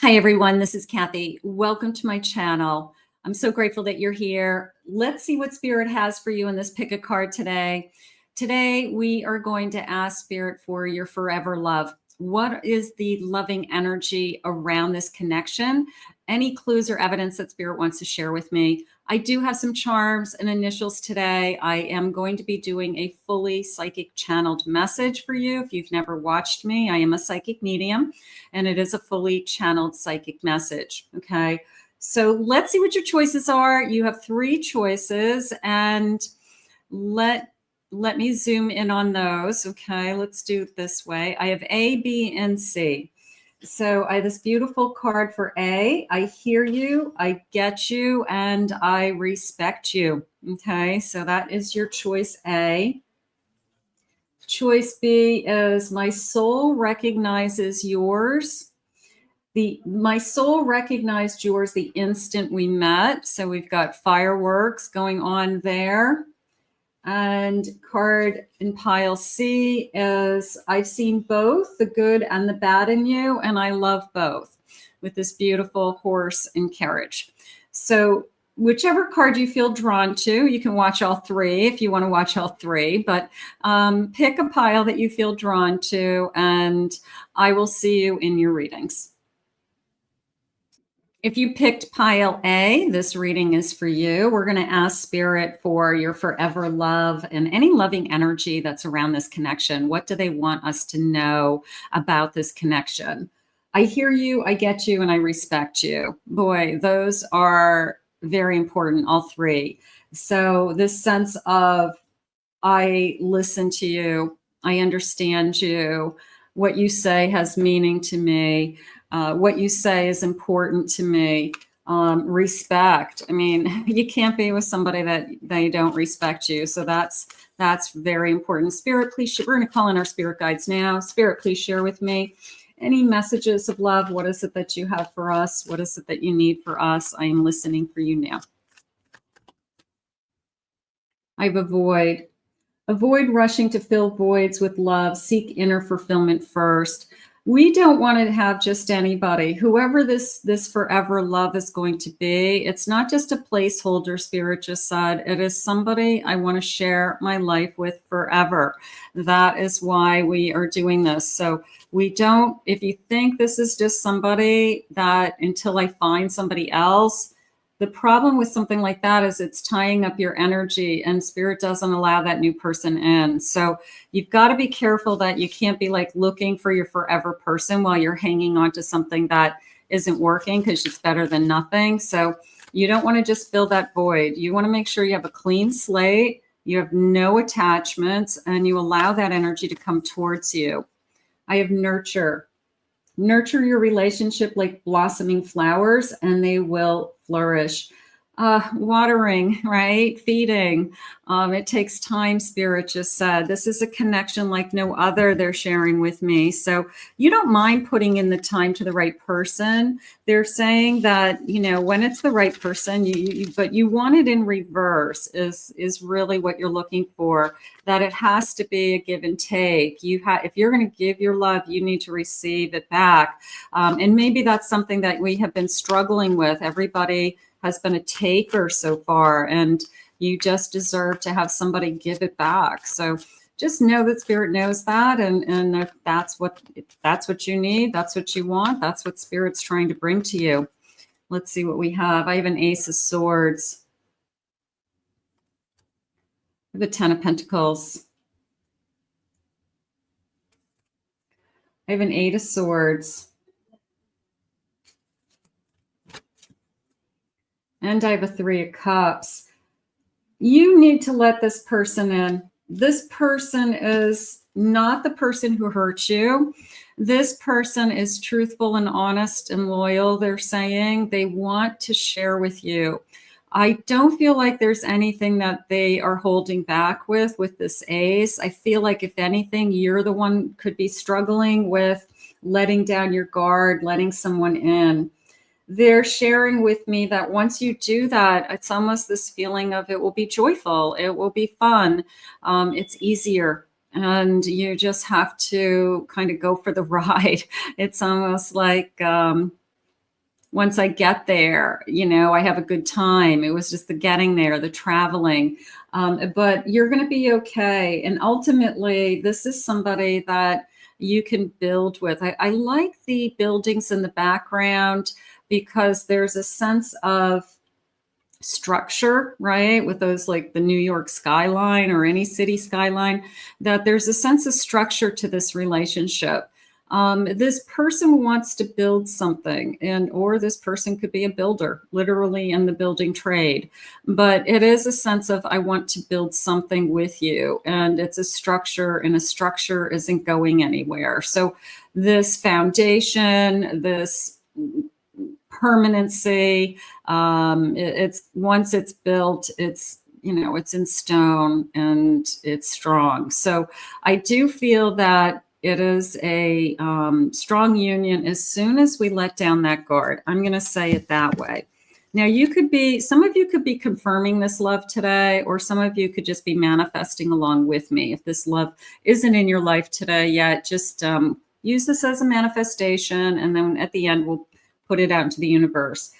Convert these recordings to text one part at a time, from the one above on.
Hi, everyone. This is Kathy. Welcome to my channel. I'm so grateful that you're here. Let's see what Spirit has for you in this pick a card today. Today, we are going to ask Spirit for your forever love. What is the loving energy around this connection? Any clues or evidence that Spirit wants to share with me? I do have some charms and initials today. I am going to be doing a fully psychic channeled message for you. If you've never watched me, I am a psychic medium, and it is a fully channeled psychic message. Okay. So let's see what your choices are. You have three choices, and let me zoom in on those. Okay. Let's do it this way. I have A, B, and C. So I have this beautiful card for A. I hear you, I get you, and I respect you. Okay. So that is your choice A. Choice B is my soul recognizes yours. My soul recognized yours the instant we met. So we've got fireworks going on there. And card in pile C is I've seen both the good and the bad in you, and I love both, with this beautiful horse and carriage. So whichever card you feel drawn to, you can watch all three if you want to watch all three, but pick a pile that you feel drawn to, and I will see you in your readings. If you picked pile A, this reading is for you. We're going to ask Spirit for your forever love and any loving energy that's around this connection. What do they want us to know about this connection? I hear you, I get you, and I respect you. Boy, those are very important, all three. So this sense of I listen to you, I understand you, what you say has meaning to me. What you say is important to me. Respect. I mean, you can't be with somebody that they don't respect you. So that's very important. Spirit, please, we're going to call in our spirit guides now. Spirit, please share with me any messages of love. What is it that you have for us? What is it that you need for us? I am listening for you now. I have a void. Avoid rushing to fill voids with love. Seek inner fulfillment first. We don't want to have just anybody. Whoever this forever love is going to be, it's not just a placeholder, Spirit just said. It is somebody I want to share my life with forever. That is why we are doing this. So we don't, if you think this is just somebody that until I find somebody else, the problem with something like that is it's tying up your energy, and Spirit doesn't allow that new person in. So you've got to be careful that you can't be like looking for your forever person while you're hanging on to something that isn't working, because it's better than nothing. So you don't want to just fill that void. You want to make sure you have a clean slate, you have no attachments, and you allow that energy to come towards you. I have nurture. Nurture your relationship like blossoming flowers, and they will flourish. Watering, right? Feeding. It takes time, Spirit just said. This is a connection like no other they're sharing with me. So you don't mind putting in the time to the right person. They're saying that, you know, when it's the right person, but you want it in reverse is really what you're looking for. That it has to be a give and take. If you're going to give your love, you need to receive it back. And maybe that's something that we have been struggling with. Everybody has been a taker so far, and you just deserve to have somebody give it back. So just know that Spirit knows that, and if that's what you need, that's what you want, that's what Spirit's trying to bring to you. Let's see what we have. I have an Ace of Swords. I have a Ten of Pentacles. I have an Eight of Swords. And I have a Three of Cups. You need to let this person in. This person is not the person who hurt you. This person is truthful and honest and loyal. They're saying they want to share with you. I don't feel like there's anything that they are holding back with this Ace. I feel like if anything, you're the one could be struggling with letting down your guard, letting someone in. They're sharing with me that once you do that, it's almost this feeling of it will be joyful, it will be fun, it's easier, and you just have to kind of go for the ride. It's almost like once I get there, I have a good time. It was just the getting there, the traveling. But you're going to be okay. And ultimately, this is somebody that you can build with. I like the buildings in the background because there's a sense of structure, right? With those, like the New York skyline or any city skyline, that there's a sense of structure to this relationship. This person wants to build something, or this person could be a builder, literally in the building trade. But it is a sense of, I want to build something with you, and it's a structure, and a structure isn't going anywhere. So this foundation, this permanency, it's once it's built, it's it's in stone and it's strong. So I do feel that it is a strong union as soon as we let down that guard. I'm going to say it that way. Now, some of you could be confirming this love today, or some of you could just be manifesting along with me. If this love isn't in your life today yet, just use this as a manifestation, and then at the end we'll put it out into the universe.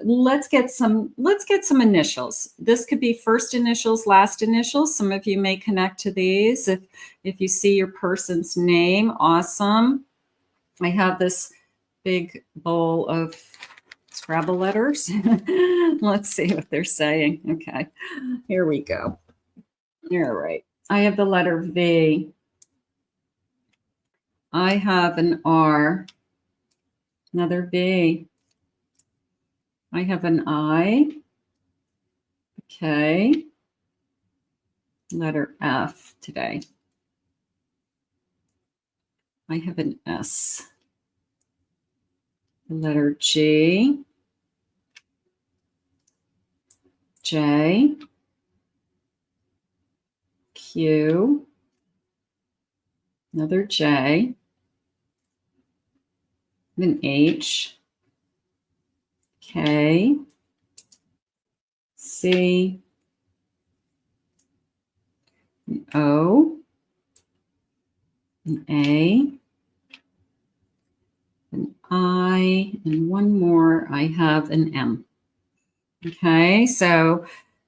Let's get some initials. This could be first initials, last initials. Some of you may connect to these. If you see your person's name, awesome. I have this big bowl of Scrabble letters. Let's see what they're saying. Okay, here we go. All right. I have the letter V. I have an R. Another V. I have an I. Okay. Letter F today. I have an S. Letter G. J. Q. Another J. An H, K, C, an O, an A, an I, and one more, I have an M. Okay, so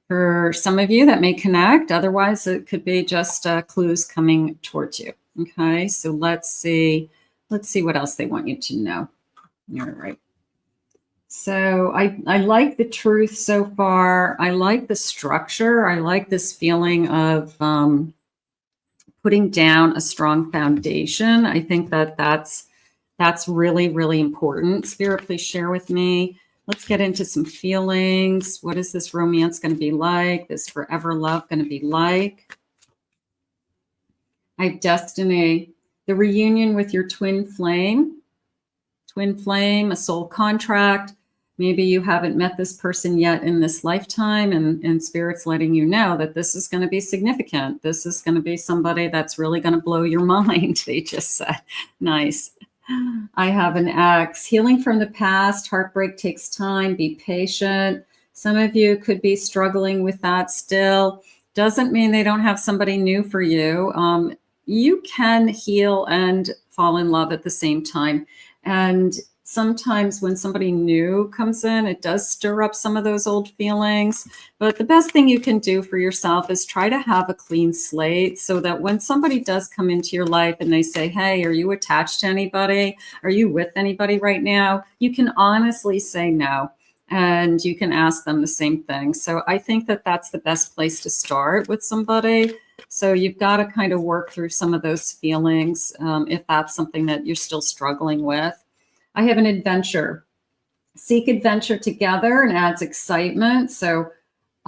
for some of you that may connect, otherwise it could be just clues coming towards you. Okay, so let's see what else they want you to know. All right. So I like the truth so far. I like the structure. I like this feeling of putting down a strong foundation. I think that's really, really important. Spirit, please share with me. Let's get into some feelings. What is this romance going to be like? This forever love going to be like? I have destiny. The reunion with your twin flame, a soul contract. Maybe you haven't met this person yet in this lifetime, and Spirit's letting you know that this is going to be significant. This is going to be somebody that's really going to blow your mind, they just said. Nice. I have an X. Healing from the past. Heartbreak takes time. Be patient. Some of you could be struggling with that still. Doesn't mean they don't have somebody new for you. You can heal and fall in love at the same time. And sometimes when somebody new comes in, it does stir up some of those old feelings. But the best thing you can do for yourself is try to have a clean slate, so that when somebody does come into your life and they say, hey, are you attached to anybody? Are you with anybody right now? You can honestly say no. And you can ask them the same thing. So I think that that's the best place to start with somebody. So you've got to kind of work through some of those feelings if that's something that you're still struggling with. I have an adventure. Seek adventure together and adds excitement. So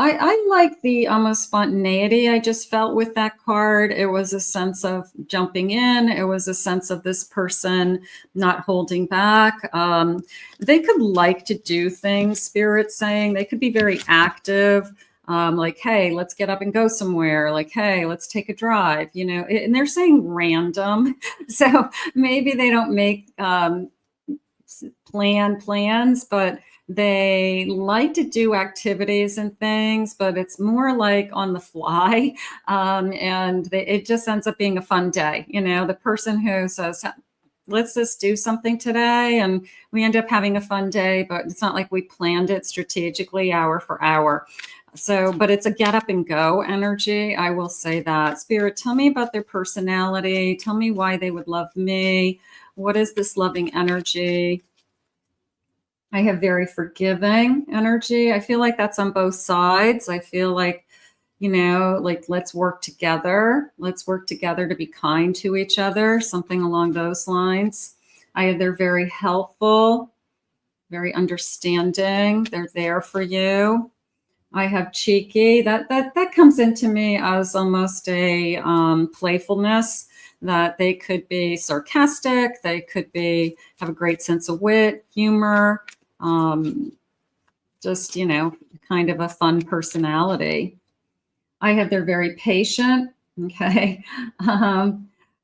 I like the almost spontaneity I just felt with that card. It was a sense of jumping in. It was a sense of this person not holding back. They could like to do things, Spirit's saying. They could be very active. Like, hey, let's get up and go somewhere. Like, hey, let's take a drive, and they're saying random. So maybe they don't make plans, but they like to do activities and things, but it's more like on the fly. And it just ends up being a fun day. The person who says, let's just do something today. And we end up having a fun day, but it's not like we planned it strategically hour for hour. So, but it's a get up and go energy. I will say that. Spirit, tell me about their personality. Tell me why they would love me. What is this loving energy? I have very forgiving energy. I feel like that's on both sides. I feel like, like let's work together. Let's work together to be kind to each other, something along those lines. They're very helpful, very understanding. They're there for you. I have cheeky. That comes into me as almost a playfulness, that they could be sarcastic. They could have a great sense of wit, humor, just, kind of a fun personality. They're very patient. Okay.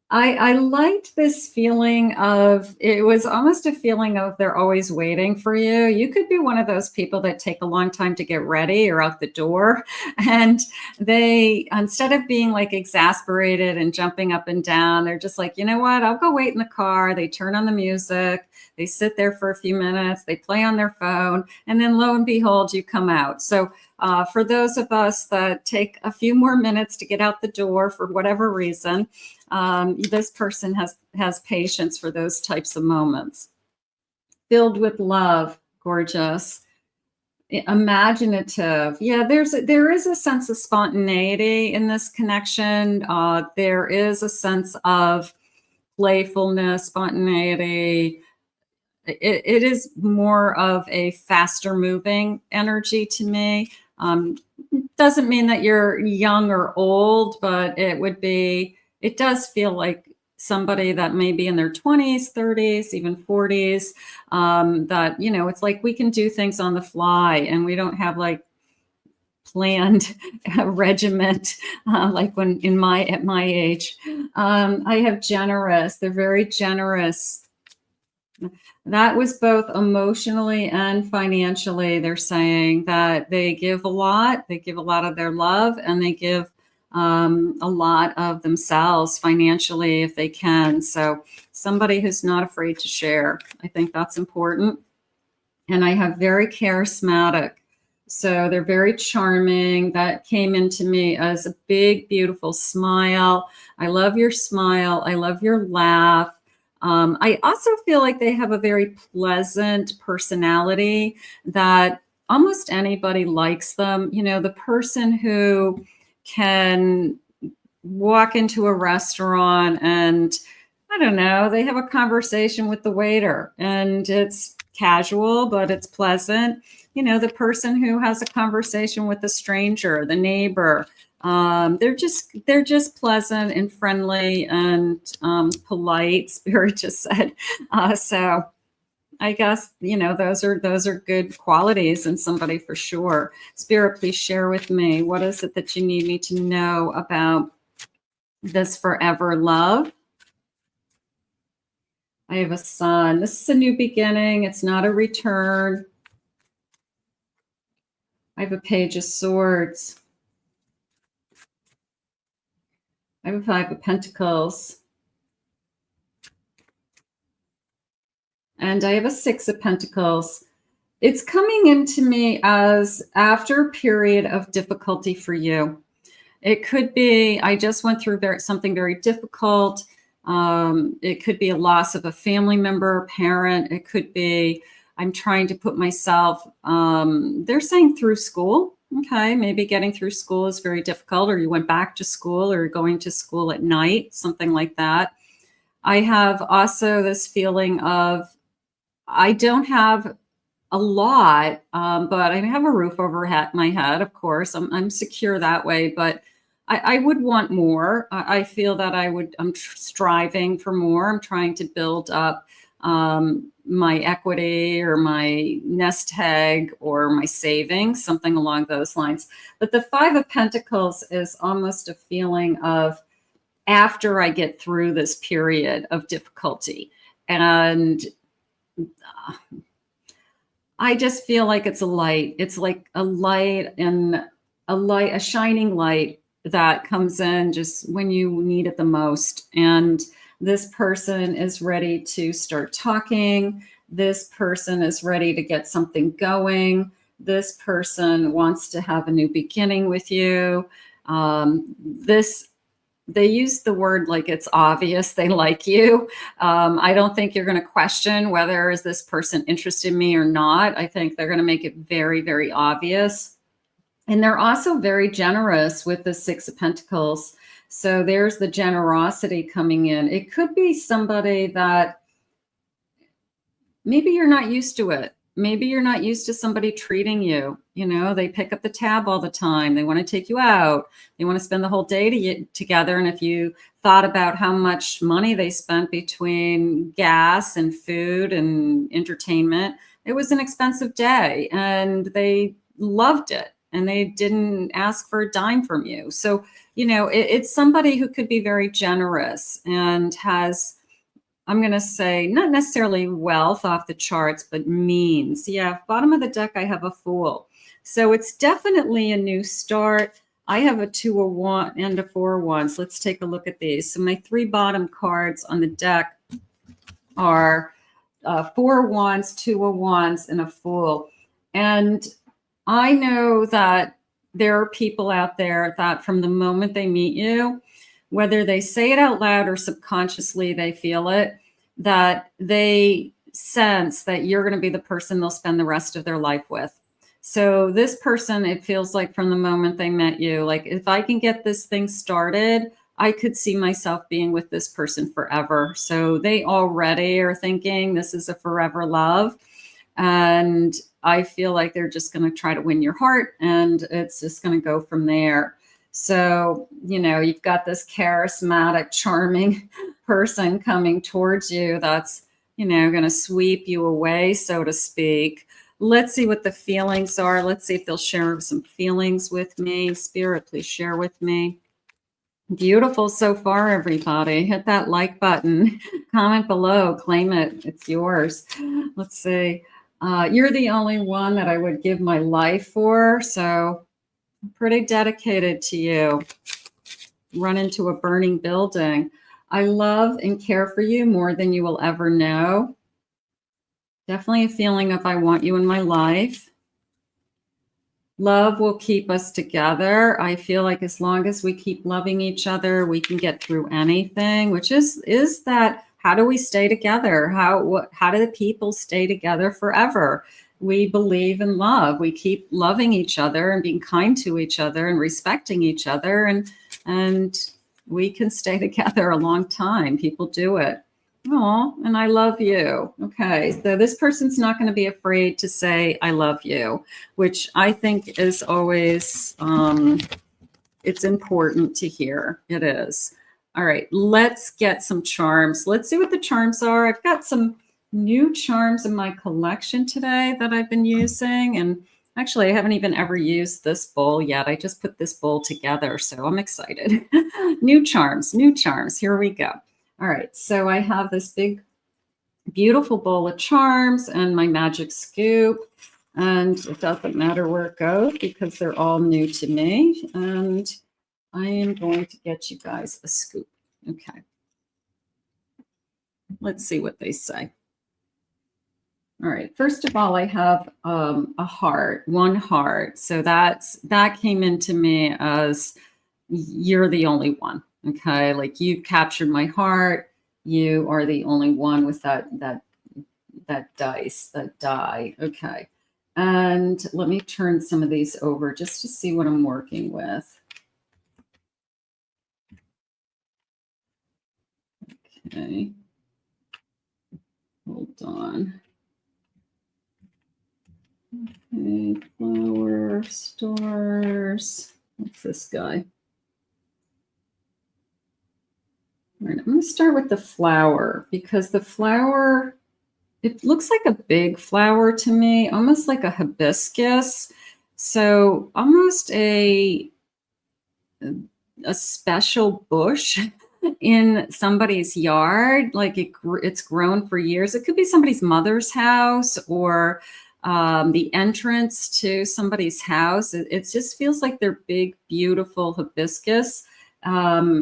I liked this feeling of, it was almost a feeling of they're always waiting for you. You could be one of those people that take a long time to get ready or out the door. And they, instead of being like exasperated and jumping up and down, they're just like, you know what, I'll go wait in the car. They turn on the music. They sit there for a few minutes. They play on their phone. And then lo and behold, you come out. So for those of us that take a few more minutes to get out the door for whatever reason, this person has patience for those types of moments. Filled with love, gorgeous, imaginative. Yeah, there is a sense of spontaneity in this connection. There is a sense of playfulness, spontaneity. It is more of a faster moving energy to me. Doesn't mean that you're young or old, but it does feel like somebody that may be in their 20s, 30s, even 40s, that, it's like we can do things on the fly and we don't have like planned regiment, like at my age. I have generous. They're very generous. That was both emotionally and financially. They're saying that they give a lot. They give a lot of their love, and they give a lot of themselves financially if they can. So somebody who's not afraid to share. I think that's important. And I have very charismatic. So they're very charming. That came into me as a big, beautiful smile. I love your smile. I love your laugh. I also feel like they have a very pleasant personality that almost anybody likes them. The person who can walk into a restaurant and, I don't know, they have a conversation with the waiter and it's casual, but it's pleasant. The person who has a conversation with a stranger, the neighbor, they're just pleasant and friendly and polite. Spirit just said. So I guess, those are good qualities in somebody for sure. Spirit, please share with me, what is it that you need me to know about this forever love? I have a Sun. This is a new beginning. It's not a return. I have a Page of Swords. I have a Five of Pentacles. And I have a Six of Pentacles. It's coming into me as after a period of difficulty for you. It could be, I just went through something very difficult. It could be a loss of a family member, parent. It could be, I'm trying to put myself, they're saying through school. Okay, maybe getting through school is very difficult, or you went back to school or going to school at night, something like that. I have also this feeling of, I don't have a lot, but I have a roof over my head, of course. I'm secure that way, but I would want more. I feel that I'm striving for more. I'm trying to build up my equity or my nest egg or my savings, something along those lines. But the Five of Pentacles is almost a feeling of after I get through this period of difficulty. And I just feel like it's a light. It's like a light, a shining light that comes in just when you need it the most. And This person is ready to start talking. This person is ready to get something going. This person wants to have a new beginning with you. They use the word like it's obvious they like you. I don't think you're going to question whether is this person interested in me or not. I think they're going to make it very, very obvious. And they're also very generous with the Six of Pentacles. So there's the generosity coming in. It could be somebody that maybe you're not used to it. Maybe you're not used to somebody treating you. You know, they pick up the tab all the time. They want to take you out. They want to spend the whole day together. And if you thought about how much money they spent between gas and food and entertainment, it was an expensive day and they loved it and they didn't ask for a dime from you. So, you know, it's somebody who could be very generous and has, I'm going to say, not necessarily wealth off the charts, but means. Yeah, bottom of the deck, I have a Fool. So it's definitely a new start. I have a 2 of Wands and a 4 of Wands. Let's take a look at these. So my 3 bottom cards on the deck are 4 of Wands, 2 of Wands, and a Fool. And I know that there are people out there that from the moment they meet you, whether they say it out loud or subconsciously they feel it, that they sense that you're going to be the person they'll spend the rest of their life with. So this person, it feels like from the moment they met you, like if I can get this thing started, I could see myself being with this person forever. So they already are thinking this is a forever love. And I feel like they're just going to try to win your heart and it's just going to go from there. So, you know, you've got this charismatic, charming person coming towards you that's, you know, going to sweep you away, so to speak. Let's see what the feelings are. Let's see if they'll share some feelings with me. Spirit, please share with me. Beautiful so far, everybody. Hit that like button. Comment below. Claim it. It's yours. Let's see. You're the only one that I would give my life for. So I'm pretty dedicated to you. Run into a burning building. I love and care for you more than you will ever know. Definitely a feeling of I want you in my life. Love will keep us together. I feel like as long as we keep loving each other, we can get through anything, which is that how do we stay together? How do the people stay together forever? We believe in love. We keep loving each other and being kind to each other and respecting each other. And we can stay together a long time. People do it. Oh, and I love you. Okay, so this person's not going to be afraid to say I love you, which I think is always, it's important to hear. It is. All right, let's get some charms. Let's see what the charms are. I've got some new charms in my collection today that I've been using. And actually, I haven't even ever used this bowl yet. I just put this bowl together, so I'm excited. New charms, new charms. Here we go. All right, so I have this big, beautiful bowl of charms and my magic scoop. And it doesn't matter where it goes because they're all new to me. And I am going to get you guys a scoop. Okay. Let's see what they say. All right. First of all, I have a heart, one heart. So that came into me as you're the only one. Okay. Like you've captured my heart. You are the only one with that dice, that die. Okay. And let me turn some of these over just to see what I'm working with. Okay. Hold on. Okay, flower, stars. What's this guy? All right, I'm going to start with the flower because the flower, it looks like a big flower to me, almost like a hibiscus. So almost a special bush in somebody's yard, like it's grown for years. It could be somebody's mother's house or the entrance to somebody's house. It just feels like they're big, beautiful hibiscus.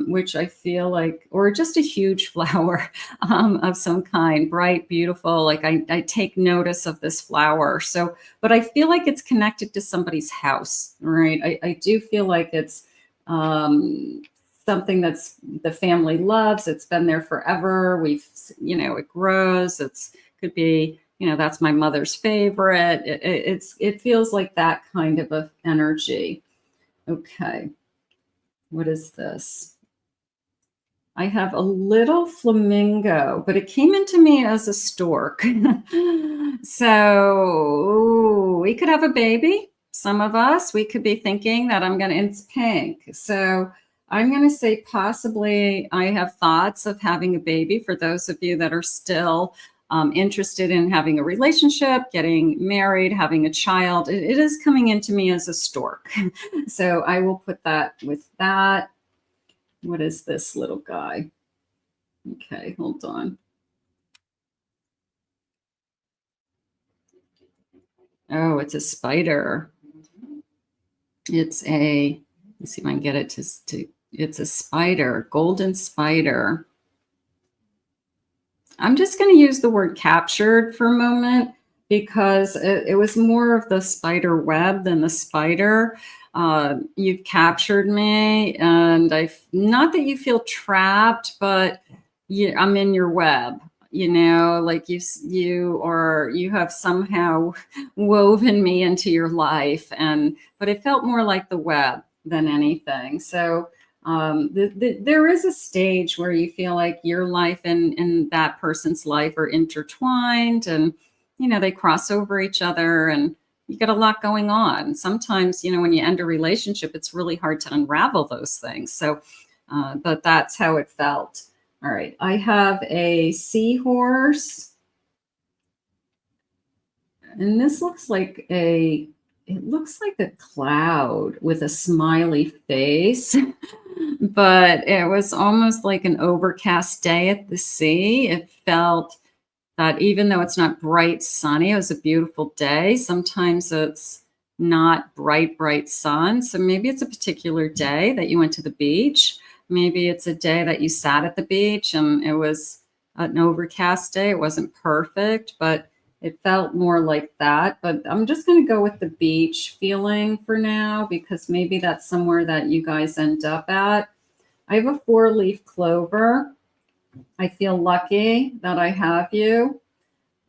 which I feel like, or just a huge flower of some kind, bright, beautiful. Like I take notice of this flower. So, but I feel like it's connected to somebody's house, right? I do feel like it's something that's the family loves. It's been there forever. It grows. Could be, that's my mother's favorite. It feels like that kind of a energy. Okay. What is this? I have a little flamingo, but it came into me as a stork. So we could have a baby. Some of us, we could be thinking that it's pink. So I'm going to say possibly I have thoughts of having a baby for those of you that are still interested in having a relationship, getting married, having a child. It is coming into me as a stork. So I will put that with that. What is this little guy? Okay, hold on. Oh, it's a spider. Let's see if I can get it to it's a spider, golden spider. I'm just going to use the word captured for a moment because it was more of the spider web than the spider. You've captured me, and not that you feel trapped, but I'm in your web. Like you have somehow woven me into your life, but it felt more like the web than anything. So there is a stage where you feel like your life and that person's life are intertwined, and they cross over each other, and you got a lot going on. Sometimes when you end a relationship, it's really hard to unravel those things. So but that's how it felt. All right, I have a seahorse, and this looks like a cloud with a smiley face. But it was almost like an overcast day at the sea. It felt that even though it's not bright sunny, it was a beautiful day. Sometimes it's not bright sun. So maybe it's a particular day that you went to the beach. Maybe it's a day that you sat at the beach and it was an overcast day. It wasn't perfect, but it felt more like that. But I'm just going to go with the beach feeling for now, because maybe that's somewhere that you guys end up at. I have a 4-leaf clover. I feel lucky that I have you.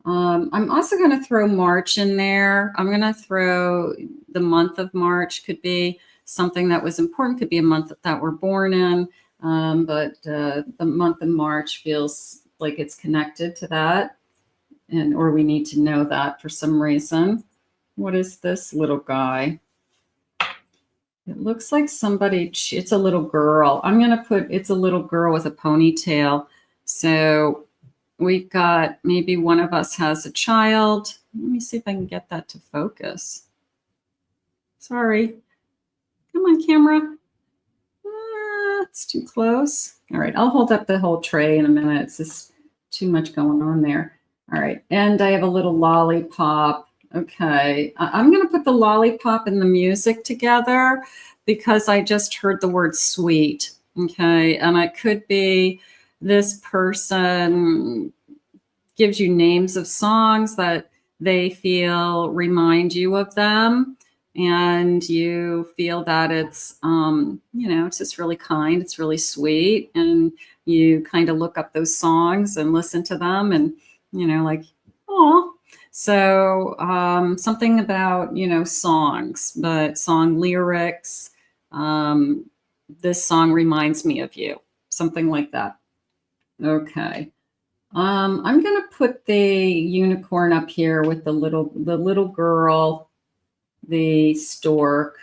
I'm also going to throw March in there. I'm going to throw the month of March. Could be something that was important. Could be a month that we're born in. But the month of March feels like it's connected to that. Or we need to know that for some reason. What is this little guy? It looks like it's a little girl. I'm going to put, it's a little girl with a ponytail. So we've got, maybe one of us has a child. Let me see if I can get that to focus. Sorry. Come on, camera. It's too close. All right, I'll hold up the whole tray in a minute. It's just too much going on there. All right, and I have a little lollipop. Okay, I'm going to put the lollipop and the music together because I just heard the word sweet. Okay, and it could be this person gives you names of songs that they feel remind you of them, and you feel that it's it's just really kind, it's really sweet, and you kind of look up those songs and listen to them, and like, oh. So something about songs, but song lyrics. This song reminds me of you, something like that. Okay. I'm going to put the unicorn up here with the little girl, the stork.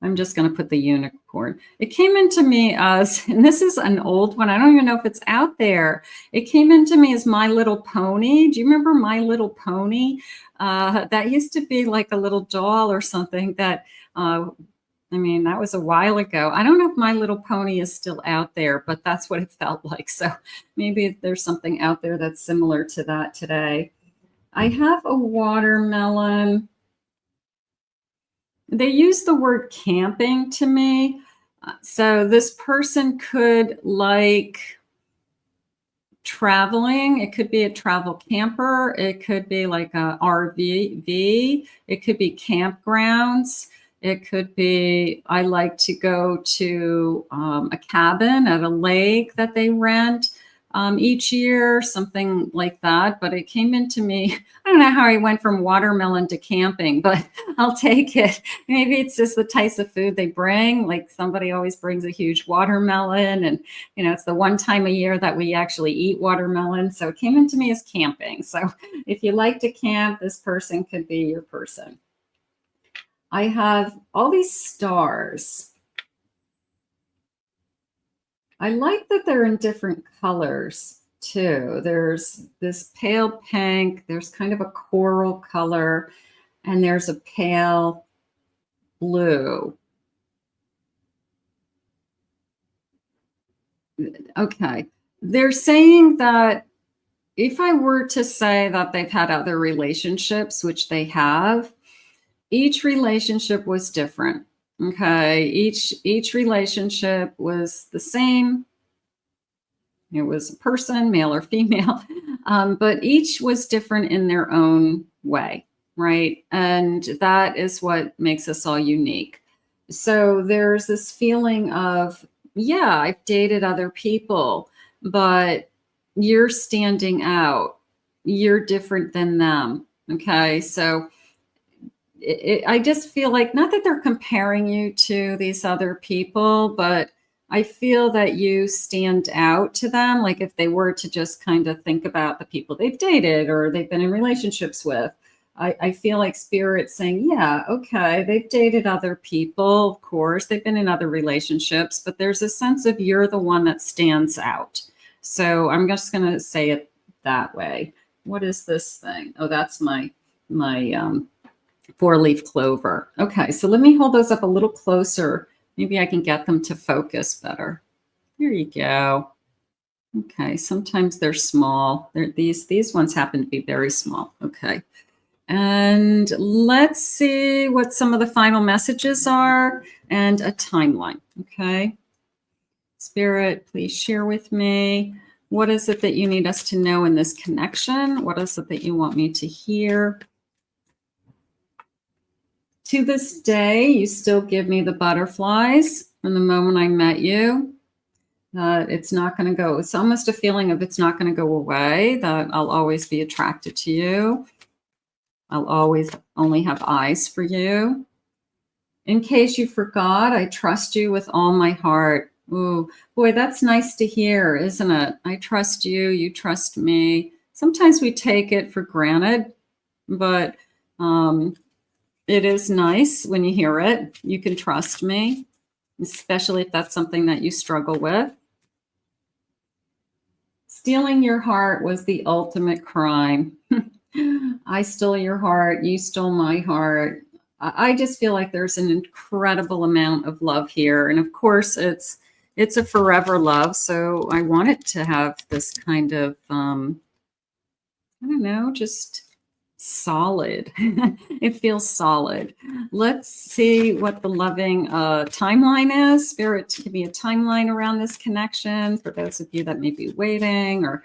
I'm just going to put the unicorn. It came into me as, and this is an old one, I don't even know if it's out there. It came into me as My Little Pony. Do you remember My Little Pony? That used to be like a little doll or something that, that was a while ago. I don't know if My Little Pony is still out there, but that's what it felt like. So maybe there's something out there that's similar to that today. I have a watermelon. They use the word camping to me. So this person could like traveling. It could be a travel camper. It could be like a RV. It could be campgrounds. It could be, I like to go to a cabin at a lake that they rent each year, something like that. But it came into me, I don't know how I went from watermelon to camping, but I'll take it. Maybe it's just the types of food they bring. Like somebody always brings a huge watermelon, and it's the one time a year that we actually eat watermelon. So it came into me as camping. So if you like to camp, this person could be your person. I have all these stars. I like that they're in different colors too. There's this pale pink, there's kind of a coral color, and there's a pale blue. Okay. They're saying that if I were to say that they've had other relationships, which they have, each relationship was different. Okay. Each relationship was the same. It was a person, male or female, but each was different in their own way, right? And that is what makes us all unique. So there's this feeling of, yeah, I've dated other people, but you're standing out. You're different than them. Okay. So I just feel like, not that they're comparing you to these other people, but I feel that you stand out to them. Like if they were to just kind of think about the people they've dated or they've been in relationships with, I feel like Spirit's saying, yeah, okay, they've dated other people, of course, they've been in other relationships, but there's a sense of you're the one that stands out. So I'm just going to say it that way. What is this thing? Oh, that's my four-leaf clover. Okay, so let me hold those up a little closer. Maybe I can get them to focus better. There you go. Okay, sometimes they're small. These ones happen to be very small. Okay. And let's see what some of the final messages are and a timeline. Okay. Spirit, please share with me. What is it that you need us to know in this connection? What is it that you want me to hear? To this day, you still give me the butterflies from the moment I met you. It's not going to go. It's almost a feeling of it's not going to go away, that I'll always be attracted to you. I'll always only have eyes for you. In case you forgot, I trust you with all my heart. Ooh, boy, that's nice to hear, isn't it? I trust you. You trust me. Sometimes we take it for granted, but it is nice when you hear it. You can trust me, especially if that's something that you struggle with. Stealing your heart was the ultimate crime. I stole your heart. You stole my heart. I just feel like there's an incredible amount of love here. And of course, it's a forever love. So I want it to have this kind of, I don't know, just solid. It feels solid. Let's see what the loving timeline is. Spirit, give me a timeline around this connection for those of you that may be waiting or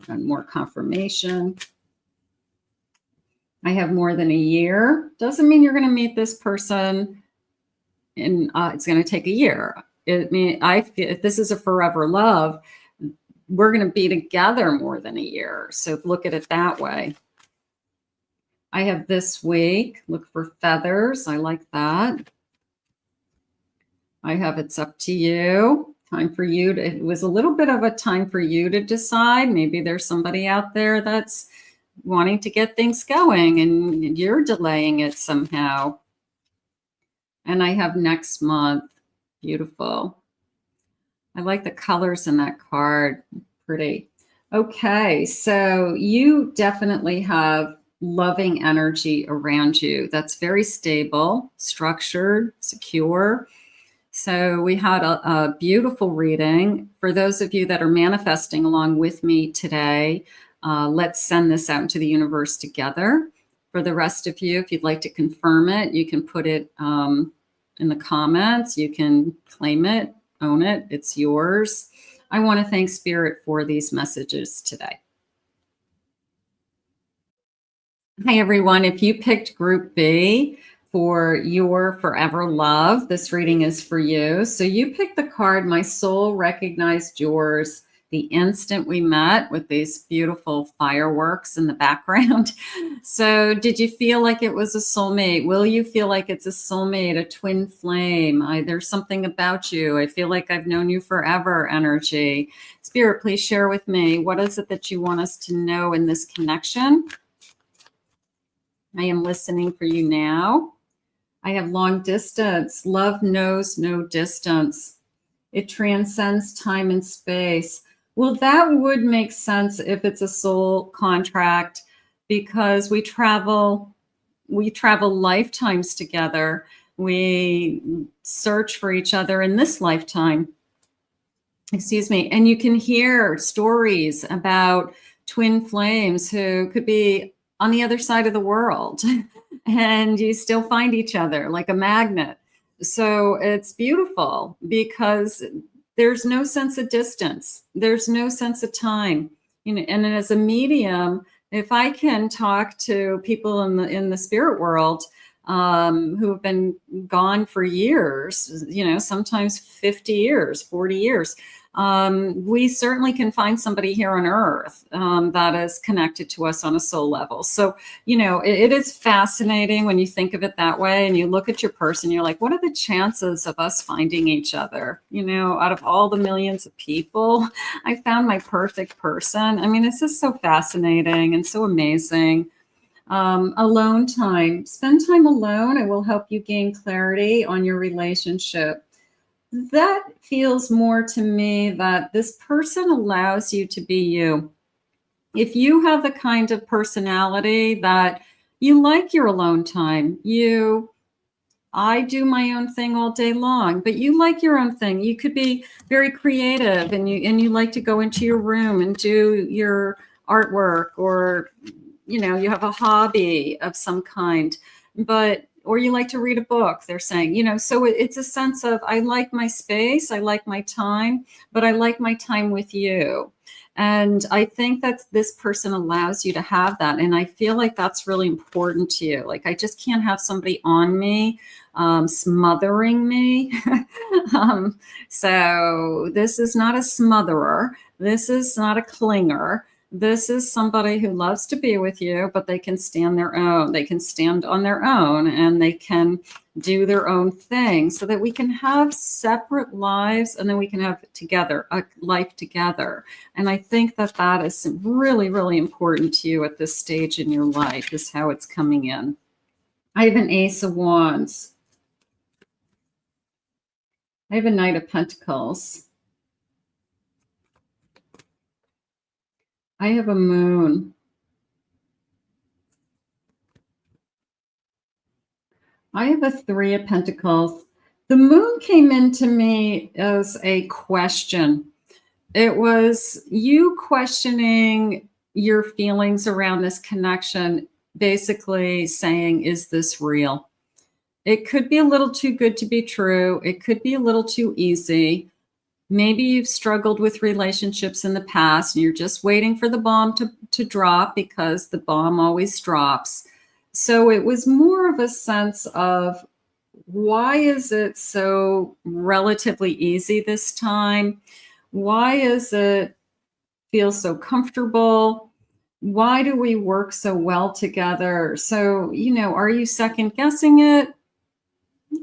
more confirmation. I have more than a year. Doesn't mean you're going to meet this person and it's going to take a year. If this is a forever love, we're going to be together more than a year. So look at it that way. I have this week. Look for feathers. I like that. I have it's up to you. Time for you to, it was a little bit of a time for you to decide. Maybe there's somebody out there that's wanting to get things going and you're delaying it somehow. And I have next month. Beautiful. I like the colors in that card. Pretty. Okay, so you definitely have loving energy around you that's very stable, structured, secure. So we had a beautiful reading. For those of you that are manifesting along with me today, let's send this out into the universe together. For the rest of you, if you'd like to confirm it, you can put it in the comments. You can claim it, own it. It's yours. I want to thank Spirit for these messages today. Hi, everyone. If you picked Group B for your forever love, this reading is for you. So you picked the card, My Soul Recognized Yours, the instant we met, with these beautiful fireworks in the background. So did you feel like it was a soulmate? Will you feel like it's a soulmate, a twin flame? There's something about you. I feel like I've known you forever energy. Spirit, please share with me. What is it that you want us to know in this connection? I am listening for you now. I have long distance. Love knows no distance. It transcends time and space. Well, that would make sense if it's a soul contract, because we travel lifetimes together. We search for each other in this lifetime. Excuse me. And you can hear stories about twin flames who could be on the other side of the world and you still find each other like a magnet. So it's beautiful because there's no sense of distance. There's no sense of time. And as a medium, if I can talk to people in the spirit world who have been gone for years, sometimes 50 years, 40 years, we certainly can find somebody here on Earth that is connected to us on a soul level. So, it is fascinating when you think of it that way and you look at your person, you're like, what are the chances of us finding each other? Out of all the millions of people, I found my perfect person. I mean, it's just so fascinating and so amazing. Alone time. Spend time alone. It will help you gain clarity on your relationship. That feels more to me that this person allows you to be you. If you have the kind of personality that you like your alone time, I do my own thing all day long, but you like your own thing. You could be very creative and you like to go into your room and do your artwork, or you have a hobby of some kind, or you like to read a book, they're saying, so it's a sense of, I like my space, I like my time, but I like my time with you. And I think that this person allows you to have that. And I feel like that's really important to you. Like, I just can't have somebody on me, smothering me. So this is not a smotherer. This is not a clinger. This is somebody who loves to be with you, but they can stand their own. They can stand on their own and they can do their own thing, so that we can have separate lives and then we can have a life together. And I think that is really, really important to you at this stage in your life, is how it's coming in. I have an Ace of Wands. I have a Knight of Pentacles. I have a Moon. I have a Three of Pentacles. The Moon came into me as a question. It was you questioning your feelings around this connection, basically saying, is this real? It could be a little too good to be true. It could be a little too easy. Maybe you've struggled with relationships in the past and you're just waiting for the bomb to drop, because the bomb always drops. So it was more of a sense of, why is it so relatively easy this time? Why is it feel so comfortable? Why do we work so well together? So, are you second guessing it?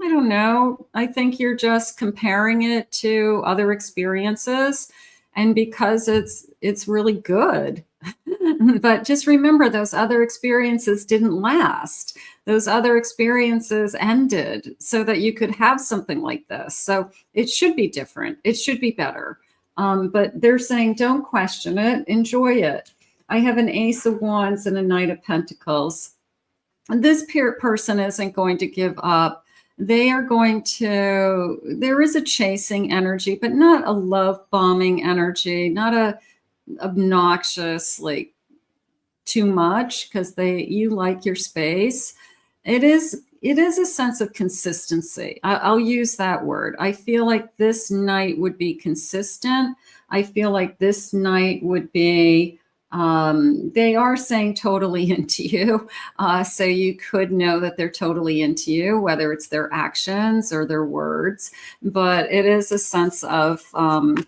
I don't know. I think you're just comparing it to other experiences, and because it's really good. But just remember, those other experiences didn't last. Those other experiences ended so that you could have something like this. So it should be different. It should be better. But they're saying, don't question it. Enjoy it. I have an Ace of Wands and a Knight of Pentacles. And this person isn't going to give up. They are there is a chasing energy, but not a love bombing energy, not a obnoxious, like too much, because you like your space. It is it is a sense of consistency. I'll use that word. I feel like this night would be consistent. I feel like this night would be, they are saying totally into you. So you could know that they're totally into you, whether it's their actions or their words. But it is a sense of, I'm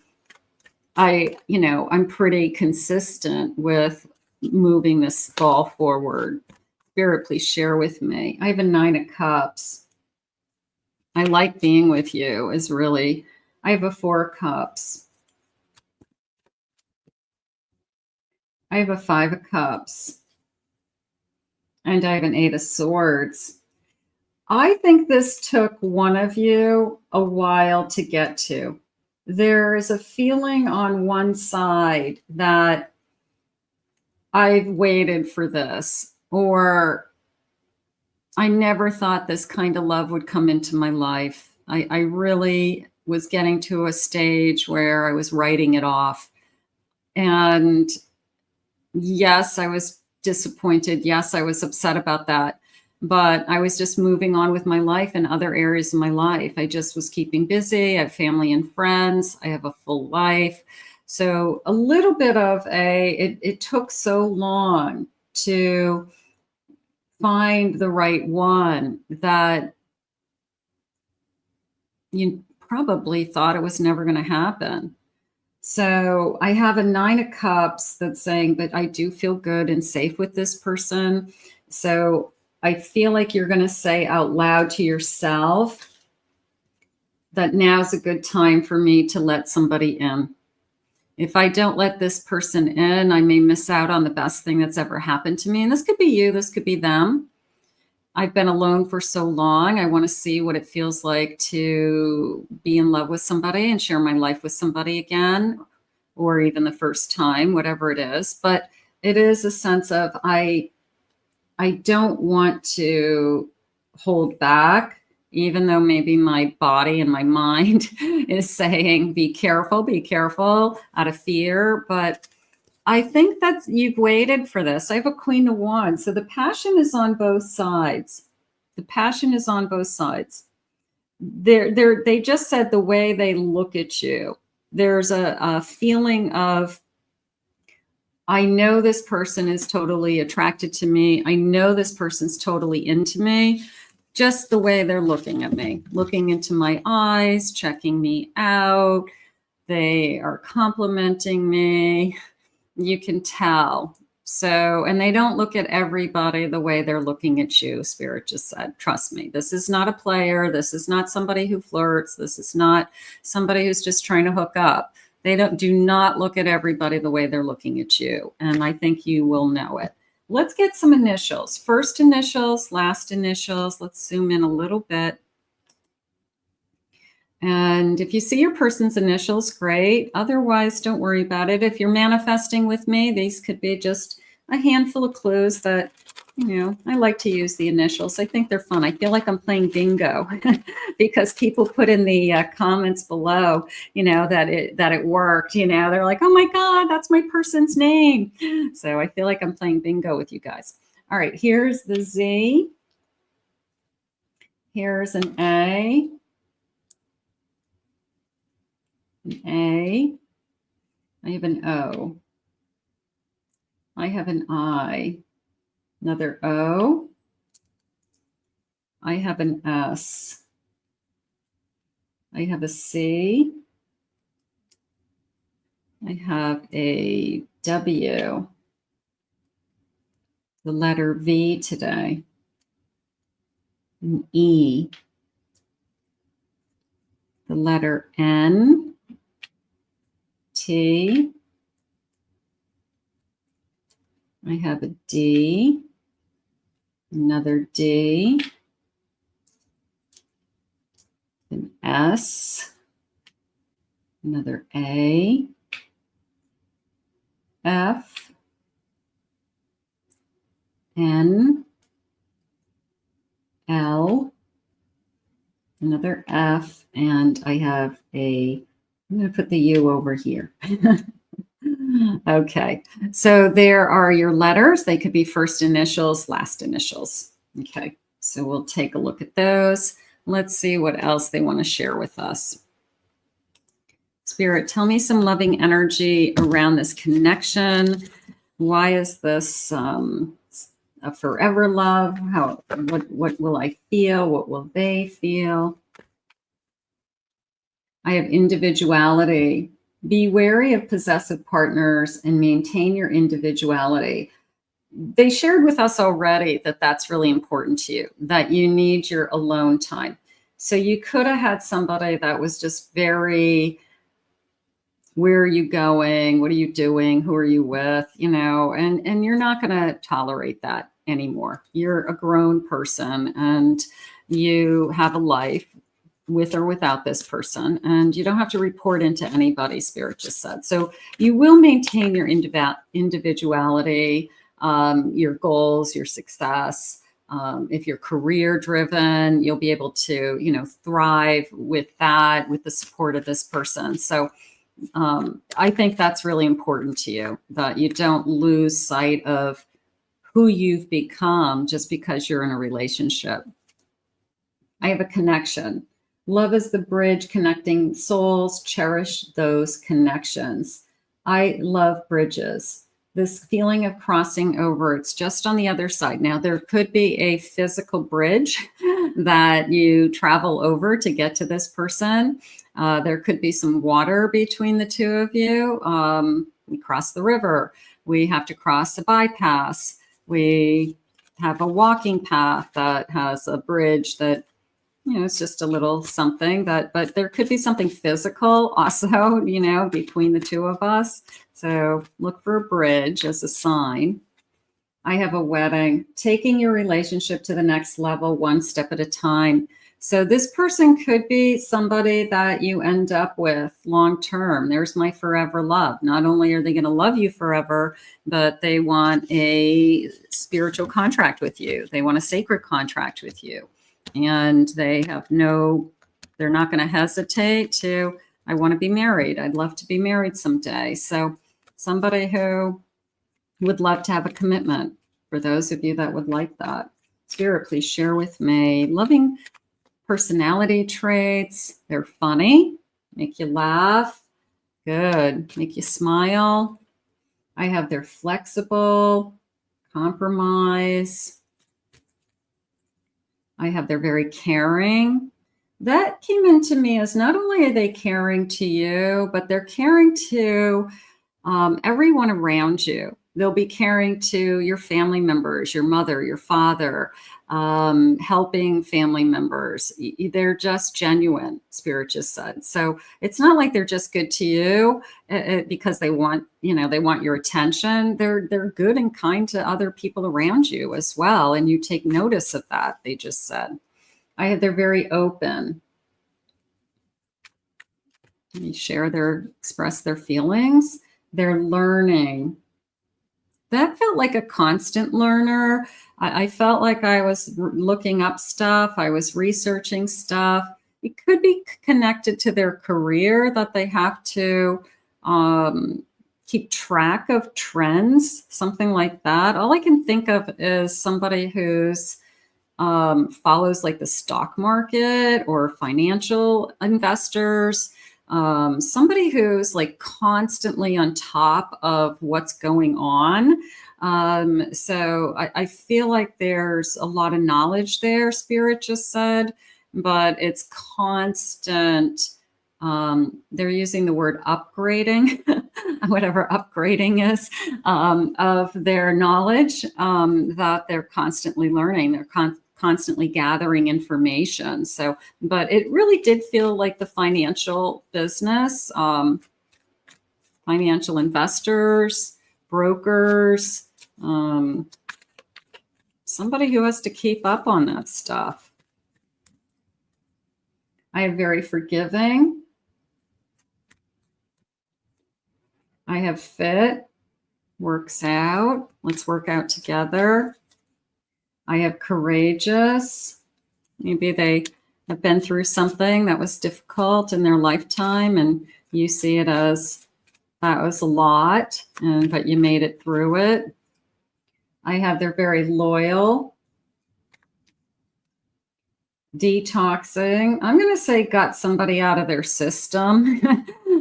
pretty consistent with moving this ball forward. Spirit, please share with me. I have a 9 of Cups. I like being with you is really, I have a 4 of Cups. I have a 5 of Cups. And I have an 8 of Swords. I think this took one of you a while to get to. There is a feeling on one side that I've waited for this, or I never thought this kind of love would come into my life. I really was getting to a stage where I was writing it off. And yes, I was disappointed. Yes, I was upset about that. But I was just moving on with my life in other areas of my life. I just was keeping busy. I have family and friends. I have a full life. So a little bit of it took so long to find the right one that you probably thought it was never going to happen. So I have a 9 of Cups that's saying, but I do feel good and safe with this person. So I feel like you're going to say out loud to yourself that now's a good time for me to let somebody in. If I don't let this person in, I may miss out on the best thing that's ever happened to me. And this could be you, this could be them. I've been alone for so long. I want to see what it feels like to be in love with somebody and share my life with somebody again, or even the first time, whatever it is. But it is a sense of I don't want to hold back, even though maybe my body and my mind is saying, be careful out of fear. But I think that you've waited for this. I have a Queen of Wands. So the passion is on both sides. The passion is on both sides. They just said the way they look at you, there's a feeling of, I know this person is totally attracted to me. I know this person's totally into me. Just the way they're looking at me, looking into my eyes, checking me out. They are complimenting me. You can tell. So, and they don't look at everybody the way they're looking at you. Spirit just said, trust me, this is not a player. This is not somebody who flirts. This is not somebody who's just trying to hook up. They do not look at everybody the way they're looking at you. And I think you will know it. Let's get some initials. First initials, last initials. Let's zoom in a little bit. And if you see your person's initials, great. Otherwise, don't worry about it. If you're manifesting with me, these could be just a handful of clues that, I like to use the initials. I think they're fun. I feel like I'm playing bingo because people put in the comments below, that it worked. They're like, oh my God, that's my person's name. So I feel like I'm playing bingo with you guys. All right, here's the Z. Here's an A. An A. I have an O. I have an I. Another O. I have an S. I have a C. I have a W. The letter V today. An E. The letter N. T. I have a D, another D, an S, another A, F, N, L, another F, and I have I'm going to put the U over here. Okay, so there are your letters. They could be first initials, last initials. Okay, So we'll take a look at those. Let's see what else they want to share with us. Spirit, tell me some loving energy around this connection. Why is this a forever love? What will I feel? What will they feel? I have individuality. Be wary of possessive partners and maintain your individuality. They shared with us already that that's really important to you, that you need your alone time. So you could have had somebody that was just very, where are you going? What are you doing? Who are you with? You know, and you're not going to tolerate that anymore. You're a grown person and you have a life with or without this person, and you don't have to report into anybody, Spirit just said. So you will maintain your individuality, your goals, your success. If you're career driven, you'll be able to, you know, thrive with that, with the support of this person. So I think that's really important to you, that you don't lose sight of who you've become just because you're in a relationship. I have a connection. Love is the bridge connecting souls. Cherish those connections. I love bridges. This feeling of crossing over, it's just on the other side. Now, there could be a physical bridge that you travel over to get to this person. There could be some water between the two of you. We cross the river. We have to cross a bypass. We have a walking path that has a bridge that, you know, it's just a little something that, but there could be something physical also, you know, between the two of us. So look for a bridge as a sign. I have a wedding, taking your relationship to the next level, one step at a time. So this person could be somebody that you end up with long term. There's my forever love. Not only are they going to love you forever, but they want a spiritual contract with you. They want a sacred contract with you. And they have they're not going to hesitate to, I want to be married. I'd love to be married someday. So somebody who would love to have a commitment, for those of you that would like that. Spirit, please share with me. Loving personality traits. They're funny, make you laugh. Good. Make you smile. I have they're flexible, compromise. I have they're very caring. That came into me as not only are they caring to you, but they're caring to everyone around you. They'll be caring to your family members, your mother, your father, helping family members. They're just genuine, Spirit just said. So it's not like they're just good to you because they want, you know, they want your attention. They're good and kind to other people around you as well. And you take notice of that, they just said. They're very open. They express their feelings. They're learning. That felt like a constant learner. I felt like I was looking up stuff. I was researching stuff. It could be connected to their career, that they have to keep track of trends, something like that. All I can think of is somebody who's follows like the stock market or financial investors. Somebody who's like constantly on top of what's going on. So I feel like there's a lot of knowledge there, Spirit just said, but it's constant. They're using the word upgrading, whatever upgrading is, of their knowledge, that they're constantly learning. They're constantly gathering information. So, but it really did feel like the financial business, financial investors, brokers, somebody who has to keep up on that stuff. I am very forgiving. I have fit, works out. Let's work out together. I have courageous. Maybe they have been through something that was difficult in their lifetime and you see it as that was a lot, but you made it through it. I have they're very loyal. Detoxing. I'm going to say got somebody out of their system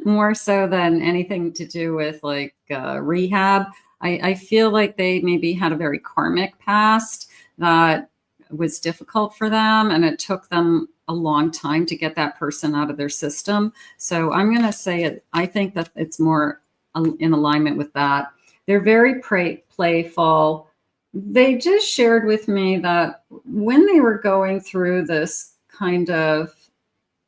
more so than anything to do with like rehab. I feel like they maybe had a very karmic past that was difficult for them, and it took them a long time to get that person out of their system. So I'm going to say it. I think that it's more in alignment with that. They're very playful. They just shared with me that when they were going through this kind of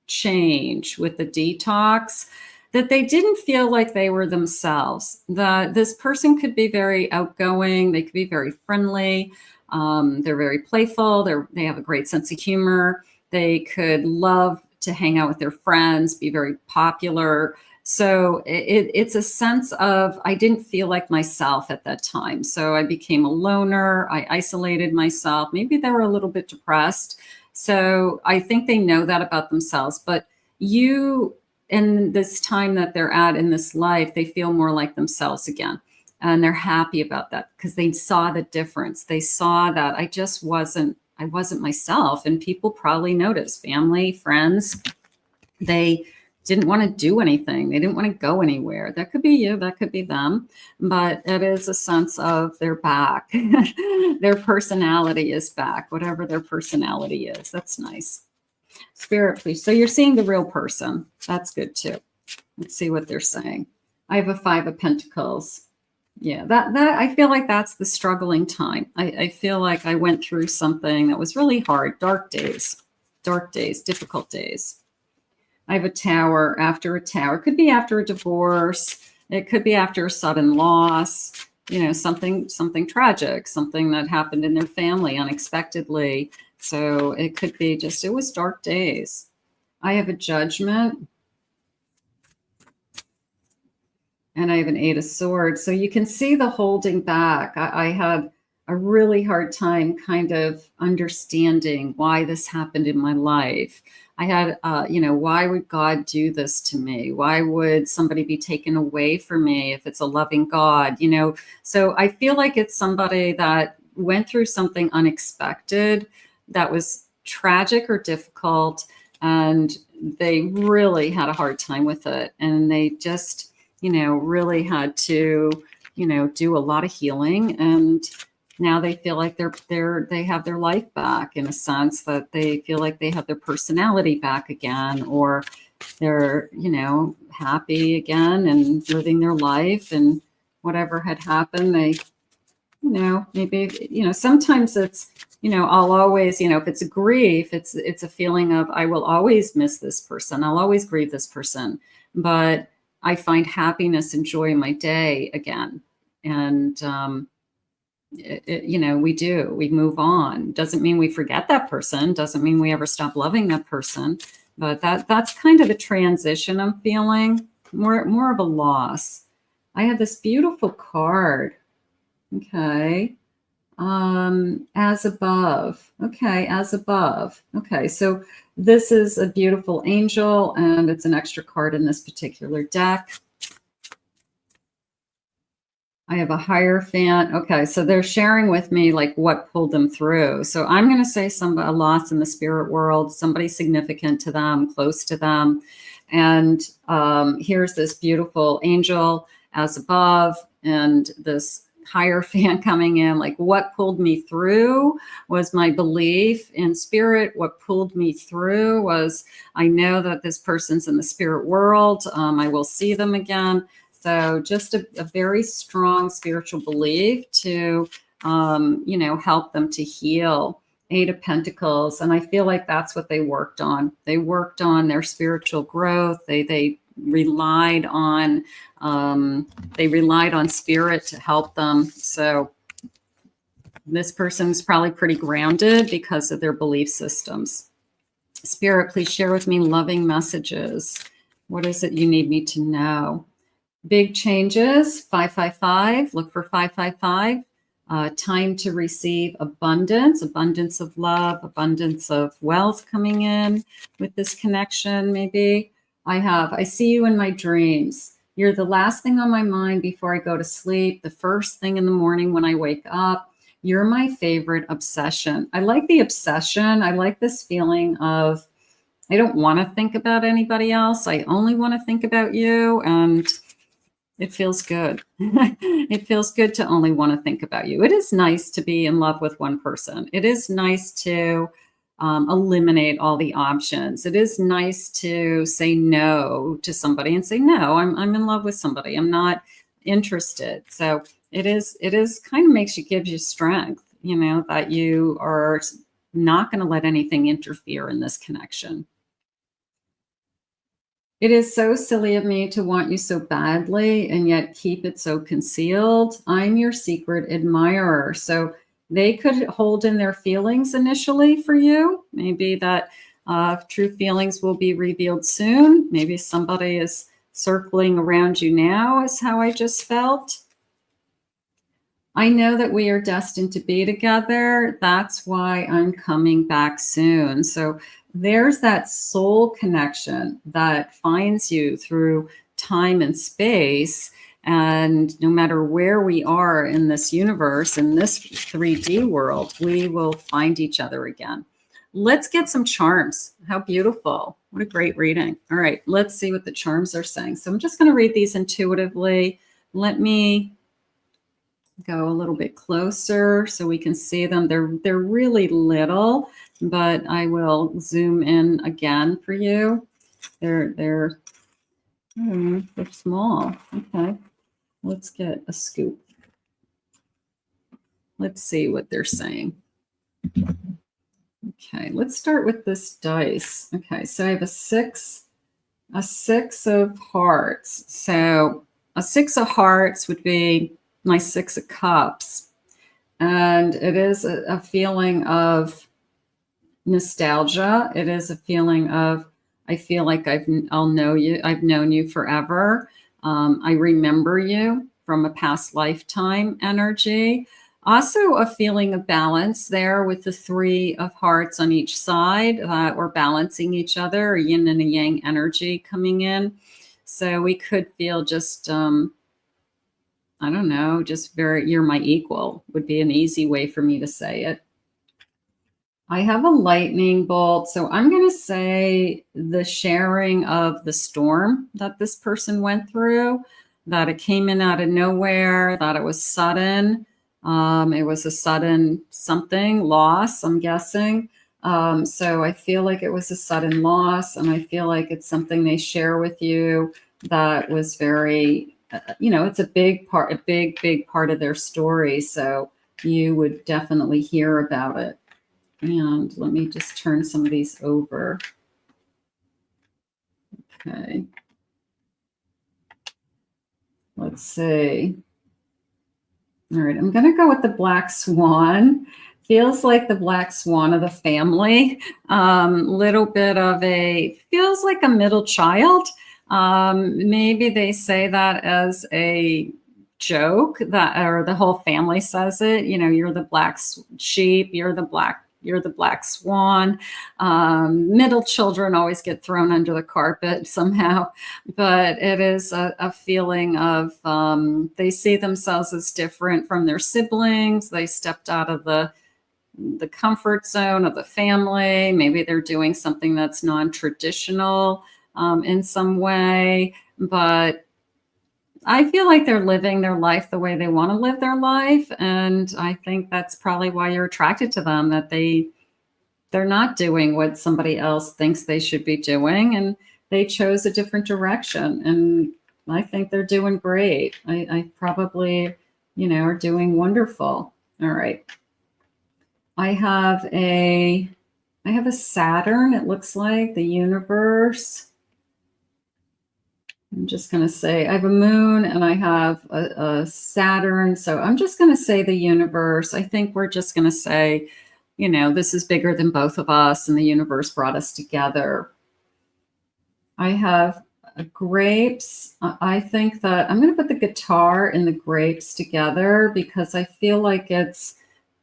change with the detox, that they didn't feel like they were themselves. That this person could be very outgoing, they could be very friendly, they're very playful, they have a great sense of humor, they could love to hang out with their friends, be very popular. So it's a sense of, I didn't feel like myself at that time. So I became a loner. I isolated myself. Maybe they were a little bit depressed. So I think they know that about themselves. But you, in this time that they're at in this life, they feel more like themselves again. And they're happy about that because they saw the difference. They saw that I wasn't myself. And people probably noticed, family, friends, they didn't want to do anything. They didn't want to go anywhere. That could be you, that could be them, but it is a sense of they're back. Their personality is back, whatever their personality is. That's nice. Spirit, please. So you're seeing the real person. That's good too. Let's see what they're saying. I have a 5 of Pentacles. Yeah, that I feel like that's the struggling time. I feel like I went through something that was really hard. Dark days, difficult days. I have a Tower after a Tower. It could be after a divorce. It could be after a sudden loss, something tragic, something that happened in their family unexpectedly. So it could be just, it was dark days. I have a Judgment. And I have an 8 of Swords. So you can see the holding back. I had a really hard time kind of understanding why this happened in my life. I had, why would God do this to me? Why would somebody be taken away from me if it's a loving God? So I feel like it's somebody that went through something unexpected that was tragic or difficult, and they really had a hard time with it. And they just, really had to, do a lot of healing. And now they feel like they have their life back, in a sense that they feel like they have their personality back again, or they're, happy again and living their life, and whatever had happened, they, maybe, sometimes it's, I'll always, if it's a grief, it's a feeling of, I will always miss this person. I'll always grieve this person, but I find happiness and joy in my day again. And, we move on. Doesn't mean we forget that person. Doesn't mean we ever stop loving that person. But that's kind of the transition I'm feeling. More of a loss. I have this beautiful card. Okay. As above. Okay, as above. Okay, so this is a beautiful angel, and it's an extra card in this particular deck. I have a Hierophant. Okay, so they're sharing with me like what pulled them through. So I'm going to say a loss in the spirit world, somebody significant to them, close to them. And here's this beautiful angel as above, and this Hierophant coming in. Like, what pulled me through was my belief in spirit. What pulled me through was, I know that this person's in the spirit world. I will see them again. So just a very strong spiritual belief to, help them to heal. 8 of Pentacles. And I feel like that's what they worked on. They worked on their spiritual growth. They relied on spirit to help them. So this person's probably pretty grounded because of their belief systems. Spirit, please share with me loving messages. What is it you need me to know? Big changes, 555. Look for 555. Time to receive abundance of love, abundance of wealth coming in with this connection. Maybe I see you in my dreams. You're the last thing on my mind before I go to sleep, the first thing in the morning when I wake up. You're my favorite obsession. I like the obsession. I like this feeling of I don't want to think about anybody else. I only want to think about you. And it feels good. It feels good to only want to think about you. It is nice to be in love with one person. It is nice to eliminate all the options. It is nice to say no to somebody and say, no, I'm in love with somebody. I'm not interested. So it is kind of gives you strength, that you are not going to let anything interfere in this connection. It is so silly of me to want you so badly and yet keep it so concealed. I'm your secret admirer. So they could hold in their feelings initially for you. Maybe that true feelings will be revealed soon. Maybe somebody is circling around you now, is how I just felt. I know that we are destined to be together. That's why I'm coming back soon. So there's that soul connection that finds you through time and space. And no matter where we are in this universe, in this 3D world, we will find each other again. Let's get some charms. How beautiful. What a great reading. All right, let's see what the charms are saying. So I'm just going to read these intuitively. Let me go a little bit closer so we can see them. They're really little, but I will zoom in again for you. They're small. Okay, let's get a scoop. Let's see what they're saying. Okay, let's start with this dice. Okay, so I have a six of hearts. So a 6 of hearts would be my 6 of cups. And it is a feeling of nostalgia. It is a feeling of, I feel like I'll know you. I've known you forever. I remember you from a past lifetime energy. Also a feeling of balance there with the 3 of hearts on each side, or balancing each other, a yin and a yang energy coming in. So we could feel just, I don't know, just you're my equal would be an easy way for me to say it. I have a lightning bolt. So I'm going to say the sharing of the storm that this person went through, that it came in out of nowhere, that it was sudden. It was a sudden something loss, I'm guessing. So I feel like it was a sudden loss, and I feel like it's something they share with you that was very, it's a big part of their story. So you would definitely hear about it. And let me just turn some of these over. Okay. Let's see. All right, I'm going to go with the black swan. Feels like the black swan of the family. Little bit of feels like a middle child. Maybe they say that as a joke, or the whole family says it. You're the black sheep. You're the black swan. Middle children always get thrown under the carpet somehow, but it is a feeling of they see themselves as different from their siblings. They stepped out of the comfort zone of the family. Maybe they're doing something that's non-traditional in some way, but I feel like they're living their life the way they want to live their life. And I think that's probably why you're attracted to them, that they're not doing what somebody else thinks they should be doing. And they chose a different direction. And I think they're doing great. I probably, are doing wonderful. All right. I have a Saturn, it looks like, the universe. I'm just going to say I have a moon and I have a Saturn. So I'm just going to say the universe. I think we're just going to say, this is bigger than both of us and the universe brought us together. I have grapes. I think that I'm going to put the guitar and the grapes together because I feel like it's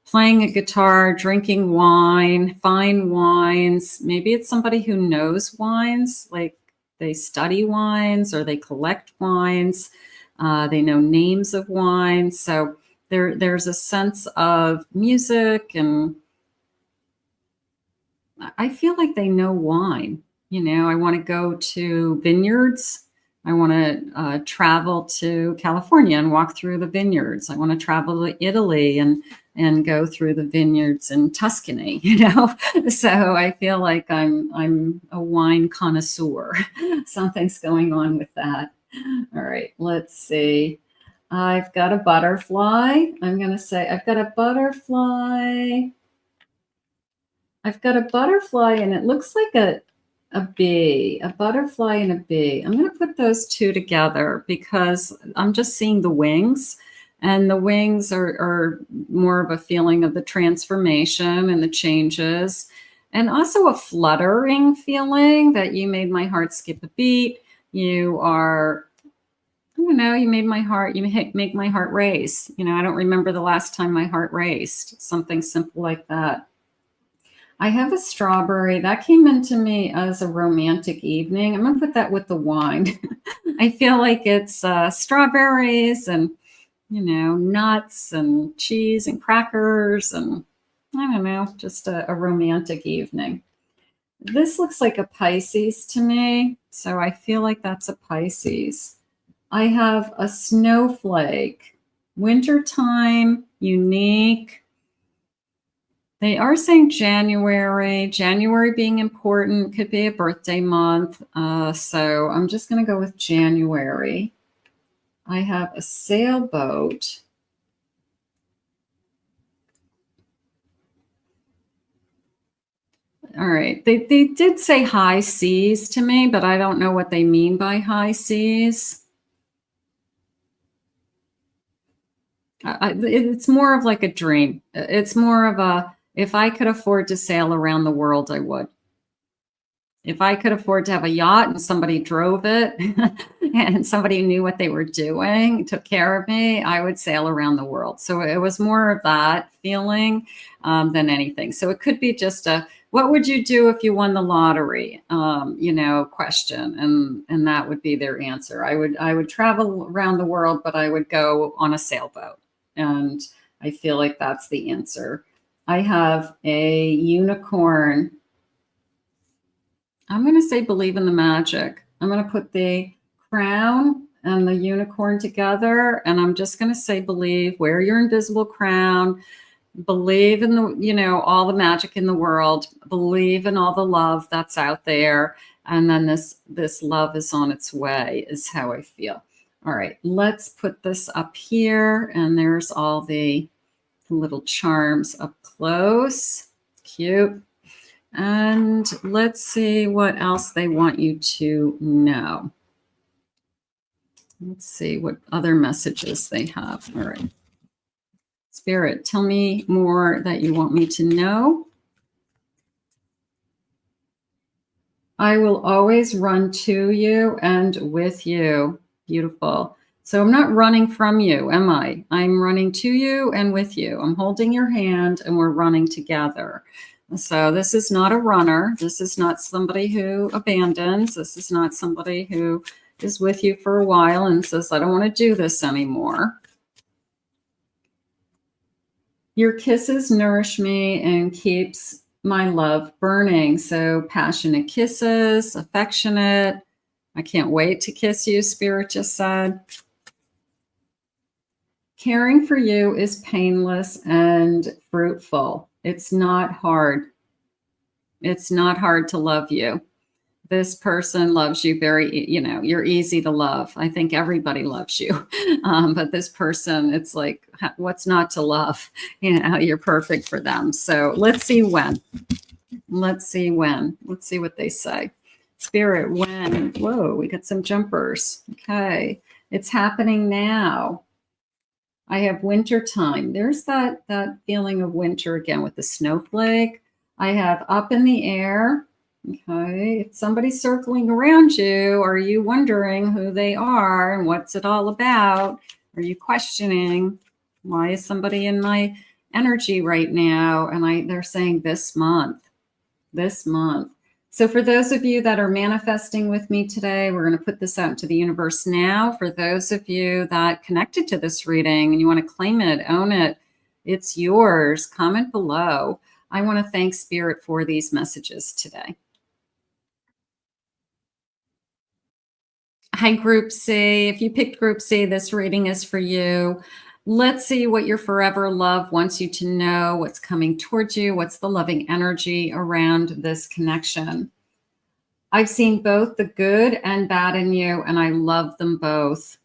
playing a guitar, drinking wine, fine wines. Maybe it's somebody who knows wines, like they study wines or they collect wines. They know names of wines. So There's a sense of music, and I feel like they know wine. You know, I want to go to vineyards. I want to travel to California and walk through the vineyards. I want to travel to Italy and go through the vineyards in Tuscany, you know. So I feel like I'm a wine connoisseur. Something's going on with that. All right, let's see. I've got a butterfly. I'm going to say I've got a butterfly. I've got a butterfly, and it looks like a bee, a butterfly and a bee. I'm going to put those two together because I'm just seeing the wings, and the wings are more of a feeling of the transformation and the changes, and also a fluttering feeling that you made my heart skip a beat. You are, I don't know, you made my heart, you make my heart race. You know, I don't remember the last time my heart raced. Something simple like that. I have a strawberry that came into me as a romantic evening. I'm going to put that with the wine. I feel like it's strawberries and, you know, nuts and cheese and crackers and I don't know, just a romantic evening. This looks like a Pisces to me, so I feel like that's a Pisces. I have a snowflake, wintertime, unique. They are saying January being important, could be a birthday month. So I'm just going to go with January. I have a sailboat. All right. They did say high seas to me, but I don't know what they mean by high seas. It's more of like a dream. It's more of a, if I could afford to sail around the world, I would. If I could afford to have a yacht and somebody drove it and somebody knew what they were doing, took care of me, I would sail around the world. So it was more of that feeling than anything. So it could be just a, what would you do if you won the lottery, you know, question. And that would be their answer. I would travel around the world, but I would go on a sailboat. And I feel like that's the answer. I have a unicorn. I'm going to say believe in the magic. I'm going to put the crown and the unicorn together. And I'm just going to say believe, wear your invisible crown, believe in the, you know, all the magic in the world, believe in all the love that's out there. And then this love is on its way is how I feel. All right, let's put this up here. And there's all the little charms up close. Cute. And let's see what else they want you to know. Let's see what other messages they have. All right. Spirit, tell me more that you want me to know. I will always run to you and with you. Beautiful. So I'm not running from you, am I? I'm running to you and with you. I'm holding your hand and we're running together. So this is not a runner. This is not somebody who abandons. This is not somebody who is with you for a while and says, I don't want to do this anymore. Your kisses nourish me and keeps my love burning. So passionate kisses, affectionate. I can't wait to kiss you, Spirit just said. Caring for you is painless and fruitful. It's not hard. It's not hard to love you. This person loves you very, you know, you're easy to love. I think everybody loves you. But this person, it's like, what's not to love? You know, you're perfect for them. So let's see when. Let's see when. Let's see what they say. Spirit, when? Whoa, we got some jumpers. Okay. It's happening now. I have winter time. There's that feeling of winter again with the snowflake. I have up in the air. Okay. If somebody's circling around you, are you wondering who they are and what's it all about? Are you questioning why is somebody in my energy right now? And they're saying this month. So for those of you that are manifesting with me today, we're going to put this out into the universe now. For those of you that connected to this reading and you want to claim it, own it, it's yours. Comment below. I want to thank Spirit for these messages today. Hi, Group C. If you picked Group C, this reading is for you. Let's see what your forever love wants you to know, what's coming towards you, what's the loving energy around this connection. I've seen both the good and bad in you, and I love them both.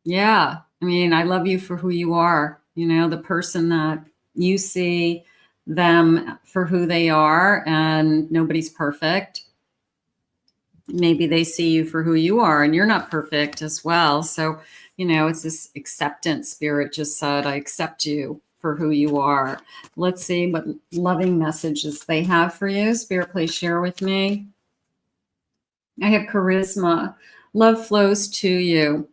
Yeah, I mean, I love you for who you are, you know, the person that you see them for who they are, and nobody's perfect. Maybe they see you for who you are and you're not perfect as well. So, you know, it's this acceptance. Spirit just said, I accept you for who you are. Let's see what loving messages they have for you. Spirit, please share with me. I have charisma. Love flows to you.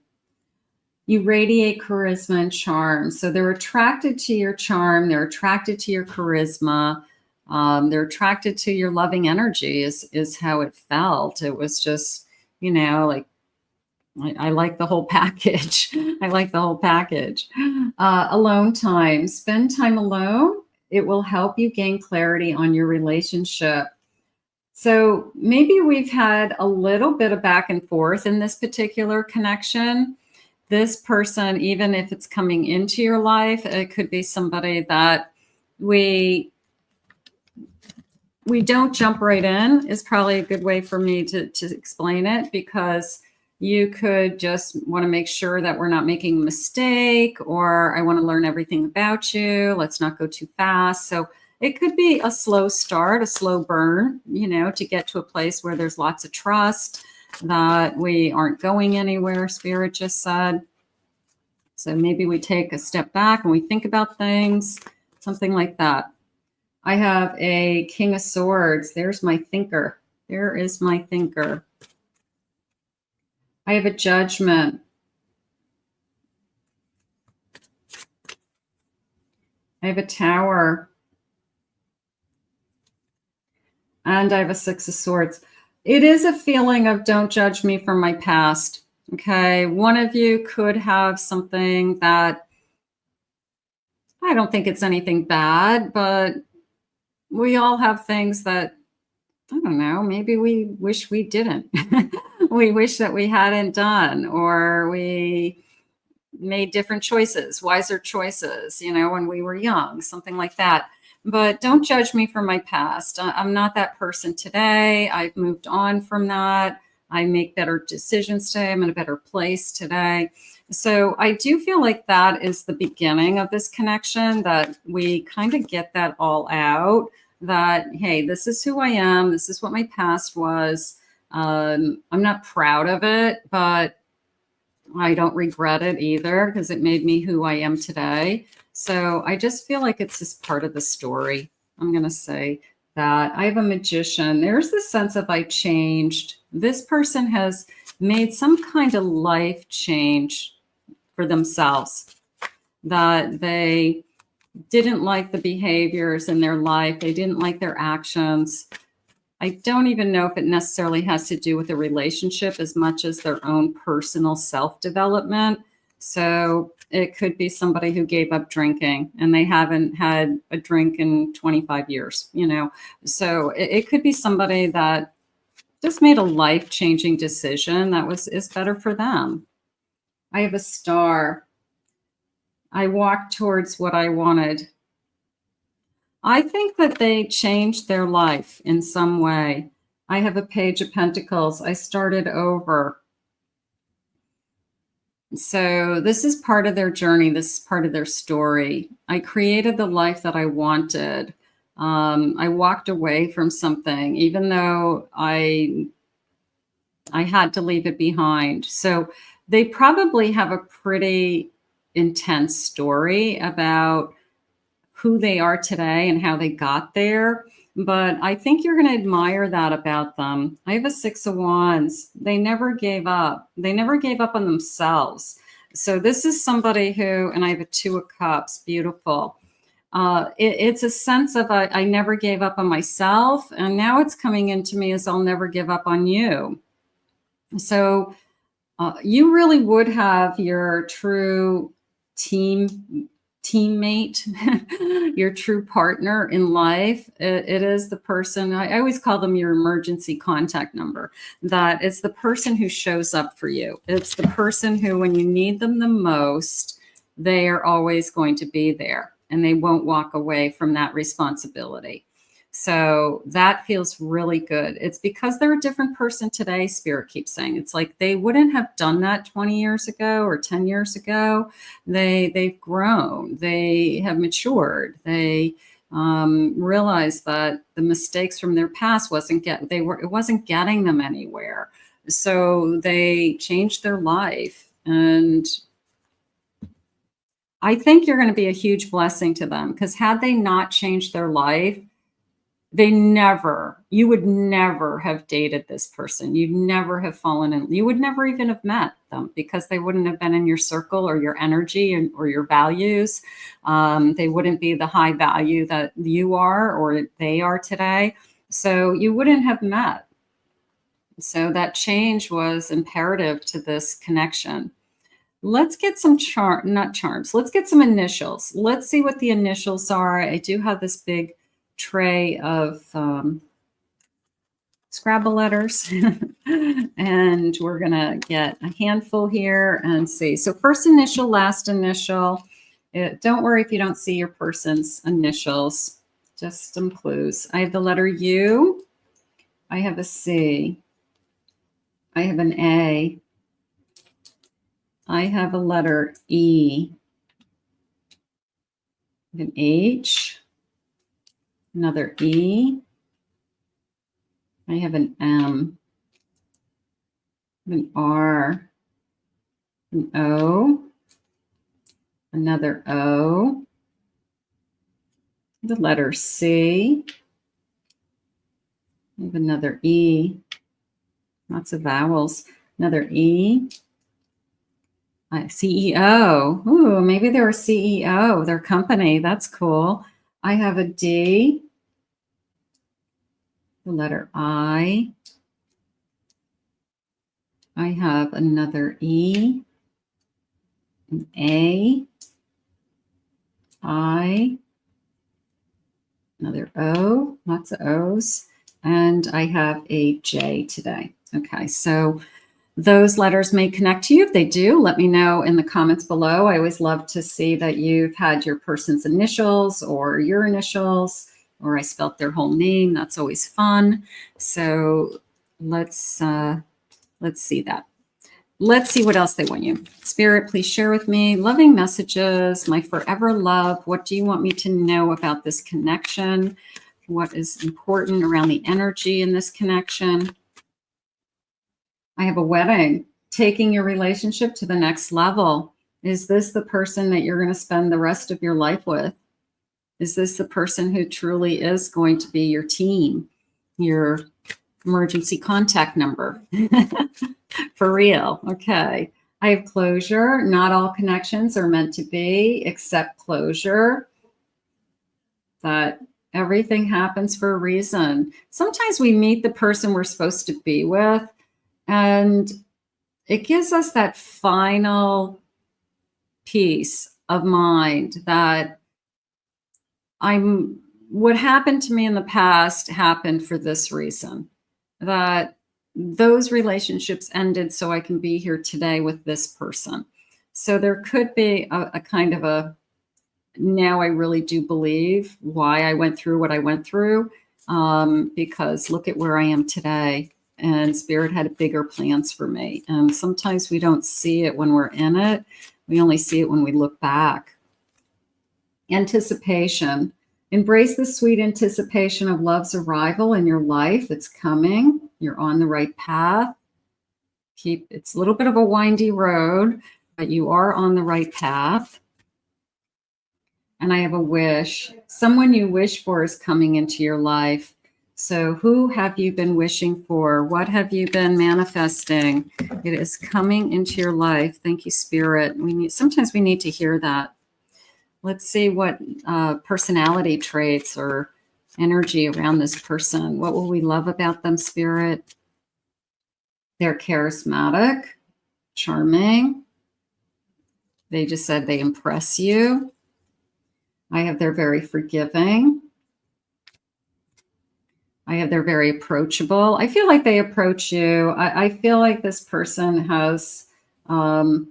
You radiate charisma and charm. So they're attracted to your charm. They're attracted to your charisma. They're attracted to your loving energy is how it felt. It was just, you know, like, I like the whole package. I like the whole package. Alone time. Spend time alone. It will help you gain clarity on your relationship. So maybe we've had a little bit of back and forth in this particular connection. This person, even if it's coming into your life, it could be somebody that we don't jump right in is probably a good way for me to explain it, because you could just want to make sure that we're not making a mistake, or I want to learn everything about you. Let's not go too fast. So it could be a slow start, a slow burn, you know, to get to a place where there's lots of trust, that we aren't going anywhere, Spirit just said. So maybe we take a step back and we think about things, something like that. I have a King of Swords. There's my thinker. There is my thinker. I have a Judgment. I have a Tower. And I have a Six of Swords. It is a feeling of don't judge me for my past. Okay. One of you could have something that, I don't think it's anything bad, but we all have things that, I don't know, maybe we wish we didn't. We wish that we hadn't done, or we made different choices, wiser choices, you know, when we were young, something like that. But don't judge me for my past. I'm not that person today. I've moved on from that. I make better decisions today. I'm in a better place today. So I do feel like that is the beginning of this connection, that we kind of get that all out, that, hey, this is who I am. This is what my past was. I'm not proud of it, but I don't regret it either, because it made me who I am today. So I just feel like it's just part of the story. I'm going to say that. I have a Magician. There's this sense of I changed. This person has made some kind of life change for themselves, that they didn't like the behaviors in their life. They didn't like their actions. I don't even know if it necessarily has to do with a relationship as much as their own personal self-development. So it could be somebody who gave up drinking and they haven't had a drink in 25 years, you know. So it could be somebody that just made a life-changing decision that is better for them. I have a Star. I walked towards what I wanted. I think that they changed their life in some way. I have a Page of Pentacles. I started over. So this is part of their journey. This is part of their story. I created the life that I wanted. I walked away from something, even though I had to leave it behind. So they probably have a pretty intense story about who they are today and how they got there. But I think you're going to admire that about them. I have a Six of Wands. They never gave up. They never gave up on themselves. So this is somebody who, and I have a Two of Cups, beautiful. It's a sense of I never gave up on myself, and now it's coming into me as I'll never give up on you. So you really would have your true teammate, your true partner in life. It is the person, I always call them your emergency contact number, that it's the person who shows up for you. It's the person who, when you need them the most, they are always going to be there and they won't walk away from that responsibility. So that feels really good. It's because they're a different person today, Spirit keeps saying. It's like they wouldn't have done that 20 years ago or 10 years ago. They've grown. They have matured. They realized that the mistakes from their past it wasn't getting them anywhere. So they changed their life. And I think you're going to be a huge blessing to them, because had they not changed their life, you would never have dated this person. You'd never have fallen in, you would never even have met them, because they wouldn't have been in your circle or your energy or your values. They wouldn't be the high value that you are or they are today. So you wouldn't have met. So that change was imperative to this connection. Let's get some let's get some initials. Let's see what the initials are. I do have this big tray of Scrabble letters and we're gonna get a handful here and see. So first initial, last initial. Don't worry if you don't see your person's initials, just some clues. I have the letter U, I have a C, I have an A, I have a letter E, I have an H, another E, I have an M, an R, an O, another O, the letter C, I have another E, lots of vowels, another E, CEO. Ooh, maybe they're a CEO, their company. That's cool. I have a D, the letter I have another E, an A, I, another O, lots of O's, and I have a J today. Okay, so those letters may connect to you. If they do, let me know in the comments below. I always love to see that you've had your person's initials or your initials, or I spelt their whole name. That's always fun. So let's see that. Let's see what else they want you. Spirit, please share with me. Loving messages, my forever love. What do you want me to know about this connection? What is important around the energy in this connection? I have a wedding, taking your relationship to the next level. Is this the person that you're going to spend the rest of your life with? Is this the person who truly is going to be your team, your emergency contact number? For real. Okay. I have closure. Not all connections are meant to be, except closure. That everything happens for a reason. Sometimes we meet the person we're supposed to be with, and it gives us that final peace of mind that what happened to me in the past happened for this reason, that those relationships ended so I can be here today with this person. So there could be a kind of a, now I really do believe why I went through what I went through, because look at where I am today. And Spirit had bigger plans for me. And sometimes we don't see it when we're in it. We only see it when we look back. Anticipation. Embrace the sweet anticipation of love's arrival in your life. It's coming. You're on the right path. It's a little bit of a windy road, but you are on the right path. And I have a wish. Someone you wish for is coming into your life. So who have you been wishing for? What have you been manifesting? It is coming into your life. Thank you, Spirit. Sometimes we need to hear that. Let's see what personality traits or energy around this person. What will we love about them, Spirit? They're charismatic, charming. They just said they impress you. I have they're very forgiving. I have they're very approachable. I feel like they approach you. I feel like this person has, I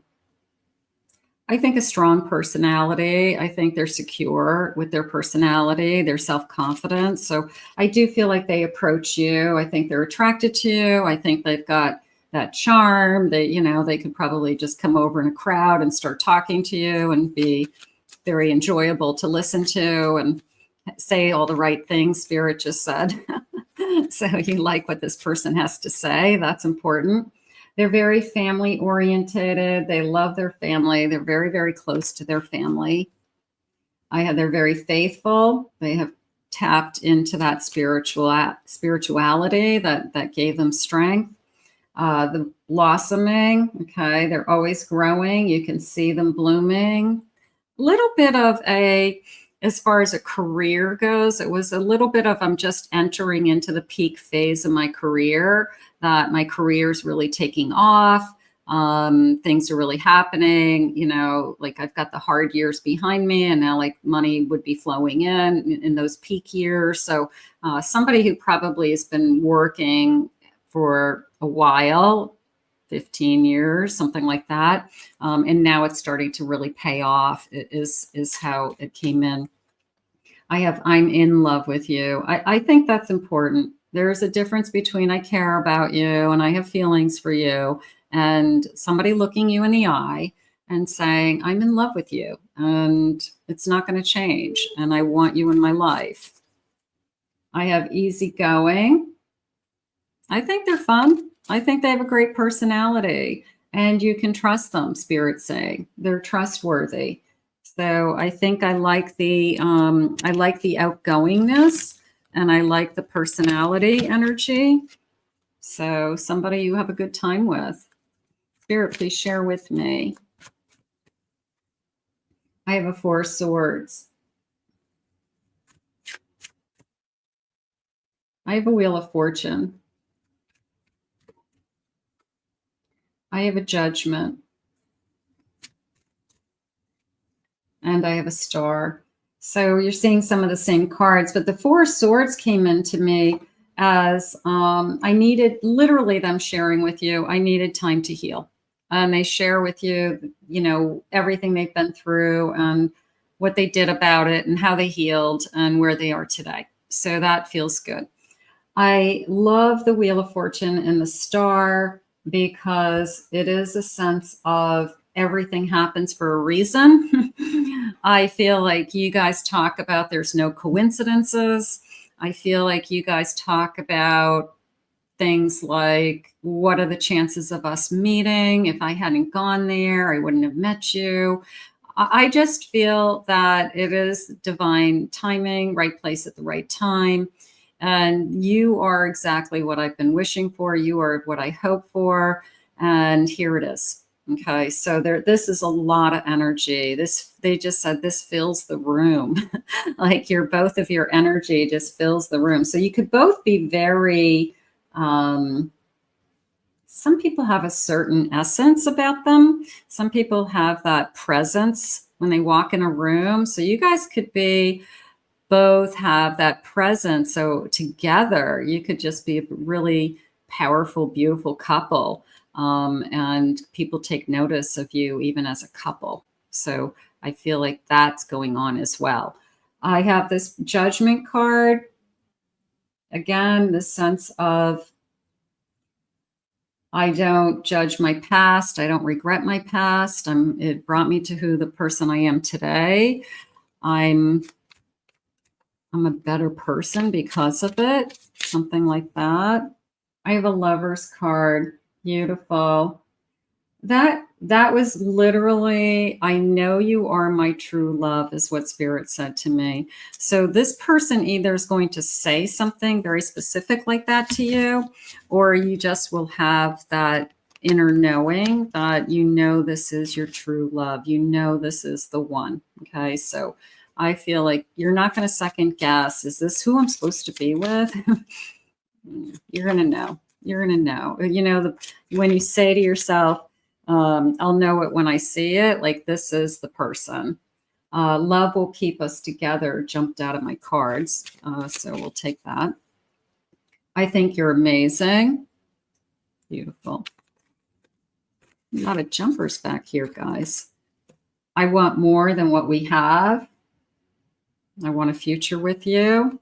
think, a strong personality. I think they're secure with their personality, their self-confidence. So I do feel like they approach you. I think they're attracted to you. I think they've got that charm. They could probably just come over in a crowd and start talking to you and be very enjoyable to listen to and say all the right things, Spirit just said. So you like what this person has to say. That's important. They're very family oriented. They love their family. They're very, very close to their family. They're very faithful. They have tapped into that spirituality that gave them strength. The blossoming, okay, they're always growing. You can see them blooming. Little bit of as far as a career goes, it was a little bit of I'm just entering into the peak phase of my career, that my career is really taking off. Things are really happening, like I've got the hard years behind me and now like money would be flowing in those peak years. So somebody who probably has been working for a while, 15 years, something like that. And now it's starting to really pay off is how it came in. I'm in love with you. I think that's important. There's a difference between I care about you and I have feelings for you and somebody looking you in the eye and saying, I'm in love with you and it's not going to change. And I want you in my life. I have easygoing. I think they're fun. I think they have a great personality and you can trust them, Spirit's saying. They're trustworthy. So I think I like the outgoingness and I like the personality energy. So somebody you have a good time with. Spirit, please share with me. I have a 4 of Swords. I have a Wheel of Fortune. I have a Judgment. And I have a Star. So you're seeing some of the same cards, but the 4 of Swords came into me as I needed literally them sharing with you. I needed time to heal. And they share with you, everything they've been through and what they did about it and how they healed and where they are today. So that feels good. I love the Wheel of Fortune and the Star because it is a sense of everything happens for a reason. I feel like you guys talk about there's no coincidences. I feel like you guys talk about things like, what are the chances of us meeting? If I hadn't gone there, I wouldn't have met you. I just feel that it is divine timing, right place at the right time. And you are exactly what I've been wishing for. You are what I hope for. And here it is. Okay, so this is a lot of energy. They just said this fills the room. Like both of your energy just fills the room. So you could both be very, some people have a certain essence about them. Some people have that presence when they walk in a room. So you guys could be both have that presence. So together you could just be a really powerful, beautiful couple. And people take notice of you even as a couple. So I feel like that's going on as well. I have this Judgment card. Again, the sense of I don't judge my past. I don't regret my past. It brought me to the person I am today. I'm a better person because of it. Something like that. I have a Lover's card. Beautiful. That was literally, I know you are my true love is what Spirit said to me. So this person either is going to say something very specific like that to you, or you just will have that inner knowing that you know this is your true love. You know this is the one. Okay, so I feel like you're not going to second guess. Is this who I'm supposed to be with? You're going to know. You're going to know. You know, when you say to yourself, I'll know it when I see it, like this is the person. Love will keep us together jumped out of my cards. So we'll take that. I think you're amazing. Beautiful. A lot of jumpers back here, guys. I want more than what we have. I want a future with you.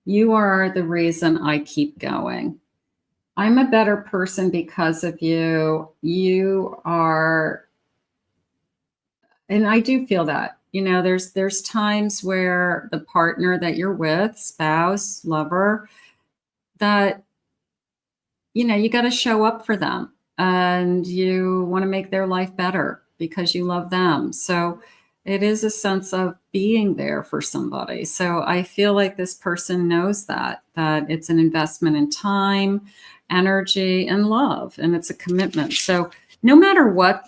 You are the reason I keep going. I'm a better person because of you. You are, and I do feel that, you know, there's times where the partner that you're with, spouse, lover, that, you know, you got to show up for them and you want to make their life better because you love them. So it is a sense of being there for somebody. So I feel like this person knows that it's an investment in time, energy, and love, and it's a commitment. So no matter what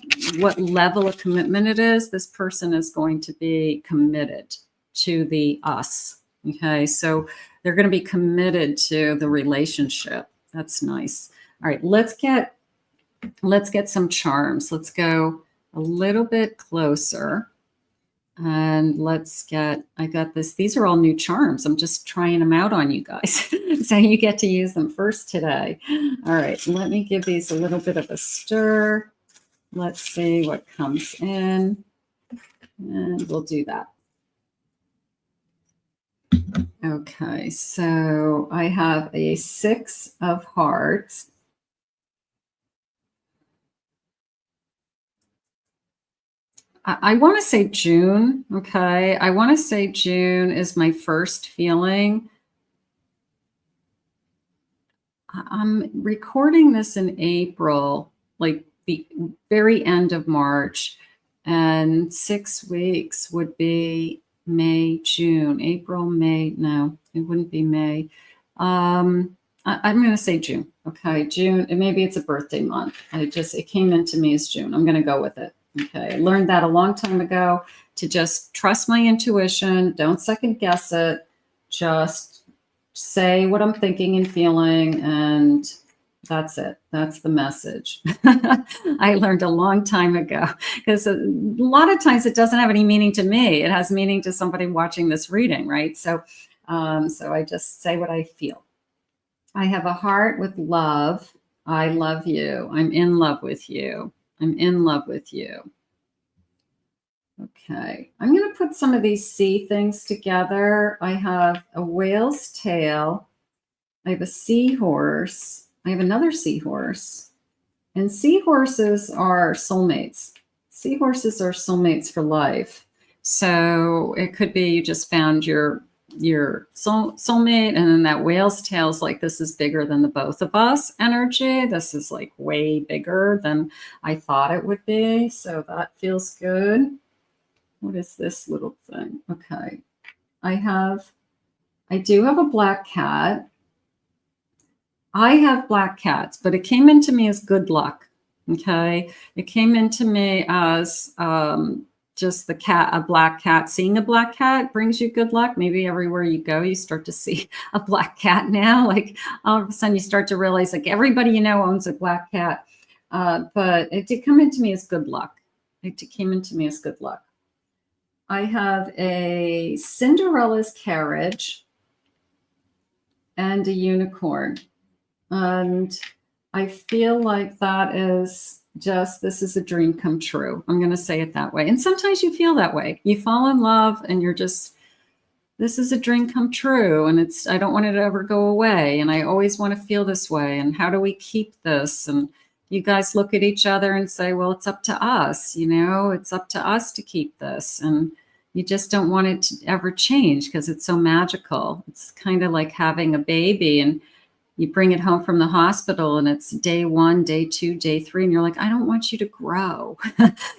level of commitment it is, this person is going to be committed to the us. Okay, so they're going to be committed to the relationship. That's nice. All right, let's get some charms. Let's go a little bit closer. And let's get, I got this. These are all new charms. I'm just trying them out on you guys. So you get to use them first today. All right, let me give these a little bit of a stir. Let's see what comes in. And we'll do that. Okay, so I have a 6 of hearts. I want to say June. Okay. I want to say June is my first feeling. I'm recording this in April, like the very end of March, and 6 weeks would be May, June, April, May. No, it wouldn't be May. I'm going to say June. Okay. June. And maybe it's a birthday month. It came into me as June. I'm going to go with it. Okay, I learned that a long time ago to just trust my intuition. Don't second guess it. Just say what I'm thinking and feeling, and that's it. That's the message. I learned a long time ago because a lot of times it doesn't have any meaning to me. It has meaning to somebody watching this reading, right? So I just say what I feel. I have a heart with love. I love you. I'm in love with you. I'm in love with you. Okay, I'm going to put some of these sea things together. I have a whale's tail. I have a seahorse. I have another seahorse. And seahorses are soulmates. Seahorses are soulmates for life. So it could be you just found your soulmate, and then that whale's tail is like, this is bigger than the both of us energy. This is like way bigger than I thought it would be. So that feels good. What is this little thing? Okay. I do have a black cat. I have black cats, but it came into me as good luck. Okay. It came into me as just a black cat. Seeing a black cat brings you good luck. Maybe everywhere you go, you start to see a black cat now. Like all of a sudden you start to realize like everybody you know owns a black cat. But it did come into me as good luck. It came into me as good luck. I have a Cinderella's carriage and a unicorn. And I feel like that is this is a dream come true. I'm going to say it that way. And sometimes you feel that way. You fall in love and you're just, this is a dream come true. And I don't want it to ever go away. And I always want to feel this way. And how do we keep this? And you guys look at each other and say, well, it's up to us. You know, it's up to us to keep this. And you just don't want it to ever change because it's so magical. It's kind of like having a baby and you bring it home from the hospital and it's day 1, day 2, day 3. And you're like, I don't want you to grow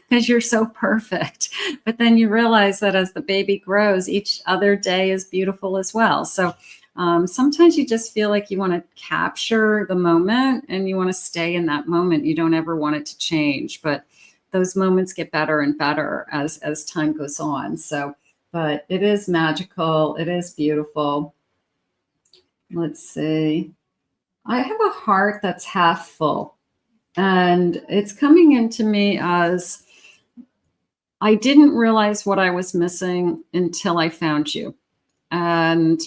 because you're so perfect. But then you realize that as the baby grows, each other day is beautiful as well. So Sometimes you just feel like you want to capture the moment and you want to stay in that moment. You don't ever want it to change, but those moments get better and better as time goes on. So, but it is magical. It is beautiful. Let's see. I have a heart that's half full, and it's coming into me as I didn't realize what I was missing until I found you. And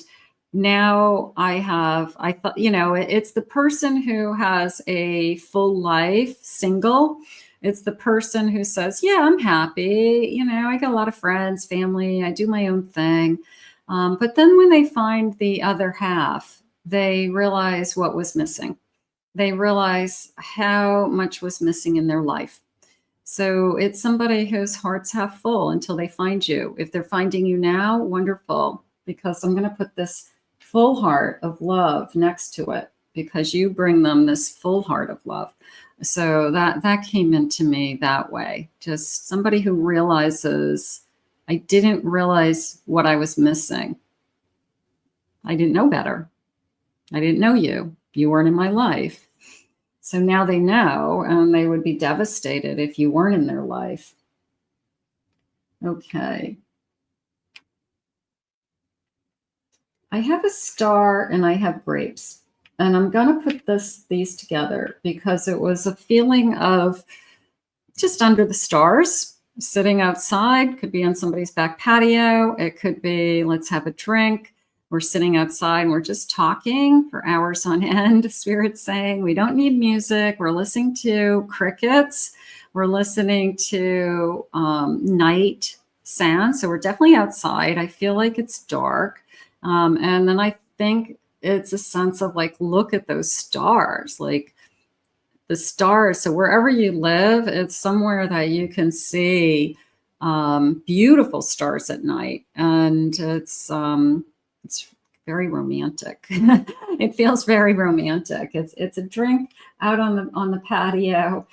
now I thought, it's the person who has a full life single. It's the person who says, yeah, I'm happy. I got a lot of friends, family, I do my own thing. But then when they find the other half, they realize what was missing. They realize how much was missing in their life. So it's somebody whose heart's half full until they find you. If they're finding you now, wonderful, because I'm going to put this full heart of love next to it because you bring them this full heart of love. So that came into me that way. Just somebody who realizes, I didn't realize what I was missing. I didn't know better. I didn't know you. You weren't in my life. So now they know, and they would be devastated if you weren't in their life. Okay. I have a star and I have grapes. And I'm going to put these together because it was a feeling of just under the stars, sitting outside. Could be on somebody's back patio. It could be, let's have a drink. We're sitting outside and we're just talking for hours on end. Spirit's saying we don't need music. We're listening to crickets. We're listening to night sound. So we're definitely outside. I feel like it's dark. And then I think it's a sense of like, look at those stars, like the stars. So wherever you live, it's somewhere that you can see beautiful stars at night. And it's very romantic. It feels very romantic. It's a drink out on the patio,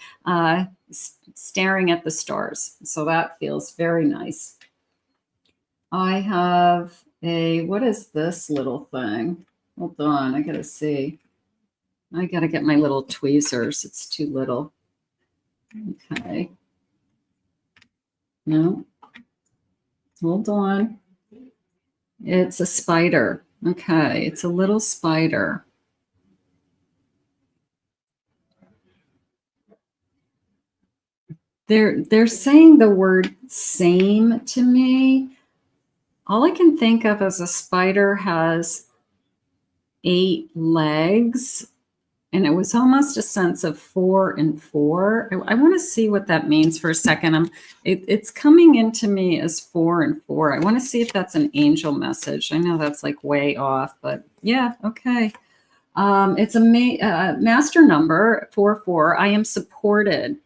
staring at the stars. So that feels very nice. I have what is this little thing? Hold on, I gotta see. I gotta get my little tweezers. It's too little. Okay. No. Hold on. It's a spider. Okay, it's a little spider. They're saying the word same to me. All I can think of is a spider has 8 legs, and it was almost a sense of 4 and 4. I want to see what that means for a second. It's coming into me as 4 and 4. I want to see if that's an angel message. I know that's like way off, but yeah, okay. It's a master number 44. I am supported.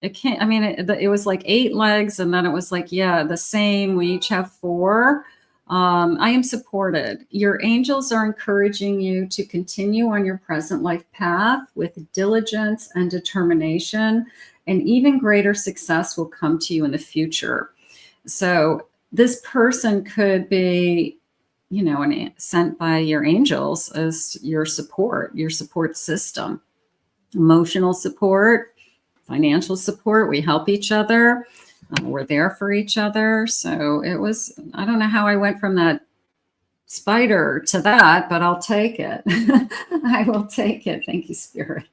It can't. I mean, it was like 8 legs, and then it was like, yeah, the same. We each have 4. I am supported. Your angels are encouraging you to continue on your present life path with diligence and determination, and even greater success will come to you in the future. So this person could be, sent by your angels as your support system, emotional support, financial support. We help each other. We're there for each other. So it was, I don't know how I went from that spider to that, but I'll take it. I will take it. Thank you, Spirit.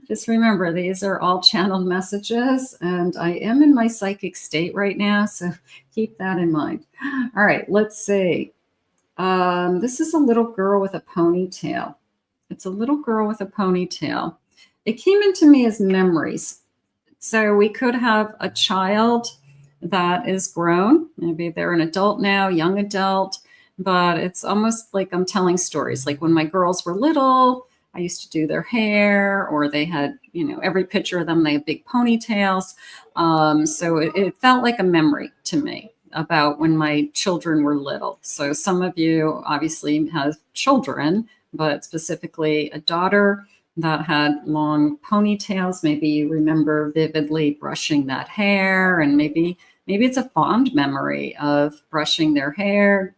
Just remember, these are all channeled messages, and I am in my psychic state right now. So keep that in mind. All right, let's see. This is a little girl with a ponytail. It's a little girl with a ponytail. It came into me as memories. So we could have a child that is grown. Maybe they're an adult now, young adult, but it's almost like I'm telling stories. Like when my girls were little, I used to do their hair, or they had, every picture of them, they had big ponytails. So it felt like a memory to me about when my children were little. So some of you obviously have children, but specifically a daughter that had long ponytails. Maybe you remember vividly brushing that hair, and maybe it's a fond memory of brushing their hair,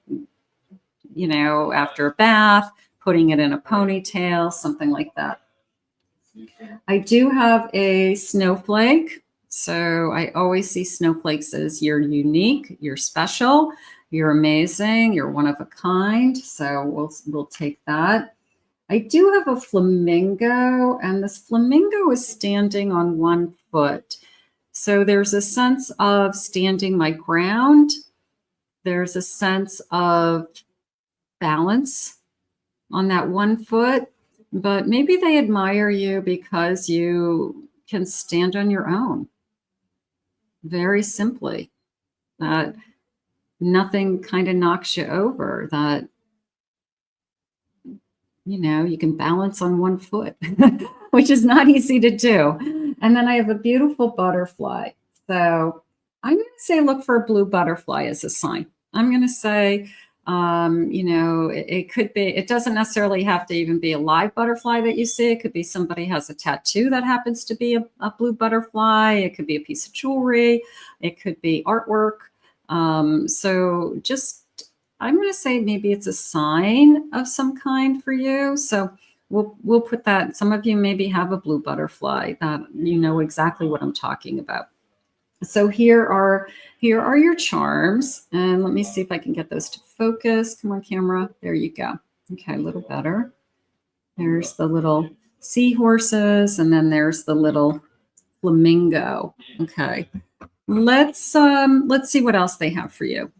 you know, after a bath, putting it in a ponytail, something like that. I do have a snowflake. So I always see snowflakes as you're unique, you're special, you're amazing, you're one of a kind. So we'll take that. I do have a flamingo, and this flamingo is standing on one foot. So there's a sense of standing my ground. There's a sense of balance on that one foot, but maybe they admire you because you can stand on your own. Very simply, that nothing kind of knocks you over, that, you know, you can balance on one foot, which is not easy to do. And then I have a beautiful butterfly. So I'm going to say look for a blue butterfly as a sign. I'm going to say, you know, it could be, it doesn't necessarily have to even be a live butterfly that you see. It could be somebody has a tattoo that happens to be a blue butterfly. It could be a piece of jewelry. It could be artwork. So just, I'm going to say maybe it's a sign of some kind for you. So we'll put that. Some of you maybe have a blue butterfly that you know exactly what I'm talking about. So here are your charms, and let me see if I can get those to focus. Come on, camera. There you go. Okay, a little better. There's the little seahorses, and then there's the little flamingo. Okay, let's see what else they have for you.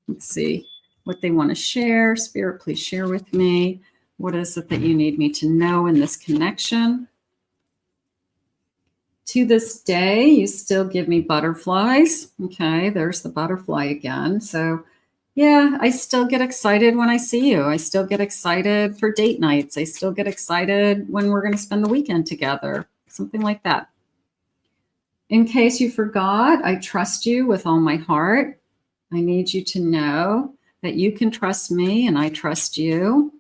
Let's see what they want to share. Spirit, please share with me. What is it that you need me to know in this connection? To this day, you still give me butterflies. Okay, there's the butterfly again. So yeah, I still get excited when I see you. I still get excited for date nights. I still get excited when we're going to spend the weekend together. Something like that. In case you forgot, I trust you with all my heart. I need you to know that you can trust me and I trust you.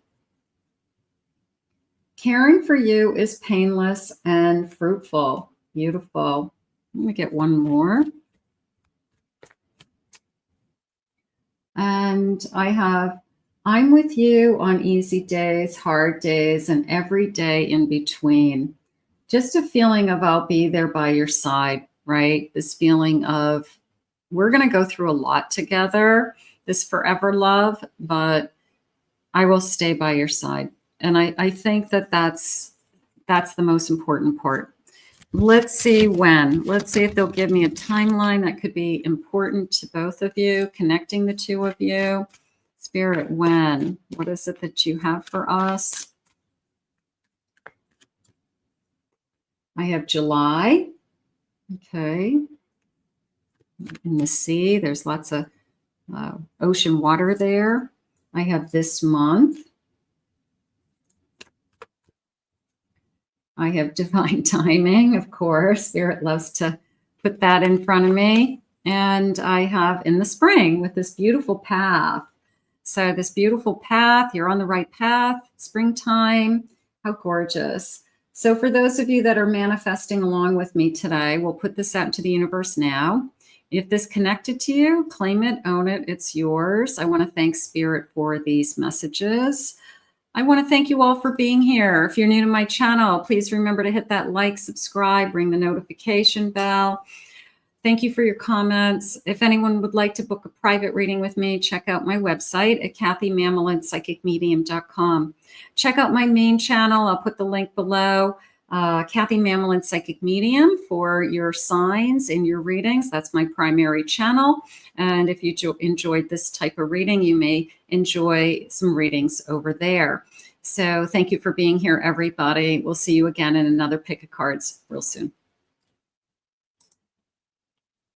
Caring for you is painless and fruitful. Beautiful. Let me get one more. And I have, I'm with you on easy days, hard days, and every day in between. Just a feeling of I'll be there by your side, right? This feeling of we're going to go through a lot together, this forever love, but I will stay by your side. And I think that that's the most important part. Let's see when. Let's see if they'll give me a timeline that could be important to both of you, connecting the two of you. Spirit, when? What is it that you have for us? I have July. Okay. In the sea, there's lots of ocean water there. I have this month. I have divine timing, of course. Spirit loves to put that in front of me. And I have in the spring with this beautiful path. So this beautiful path, you're on the right path, springtime, how gorgeous. So for those of you that are manifesting along with me today, we'll put this out into the universe now. If this connected to you, claim it, own it, it's yours. I want to thank Spirit for these messages. I want to thank you all for being here. If you're new to my channel, please remember to hit that like, subscribe, ring the notification bell. Thank you for your comments. If anyone would like to book a private reading with me, check out my website at KathyMamolenPsychicMedium.com. Check out my main channel. I'll put the link below. Kathy Mamolen Psychic Medium for your signs and your readings. That's my primary channel. And if you enjoyed this type of reading, you may enjoy some readings over there. So thank you for being here, everybody. We'll see you again in another pick of cards real soon.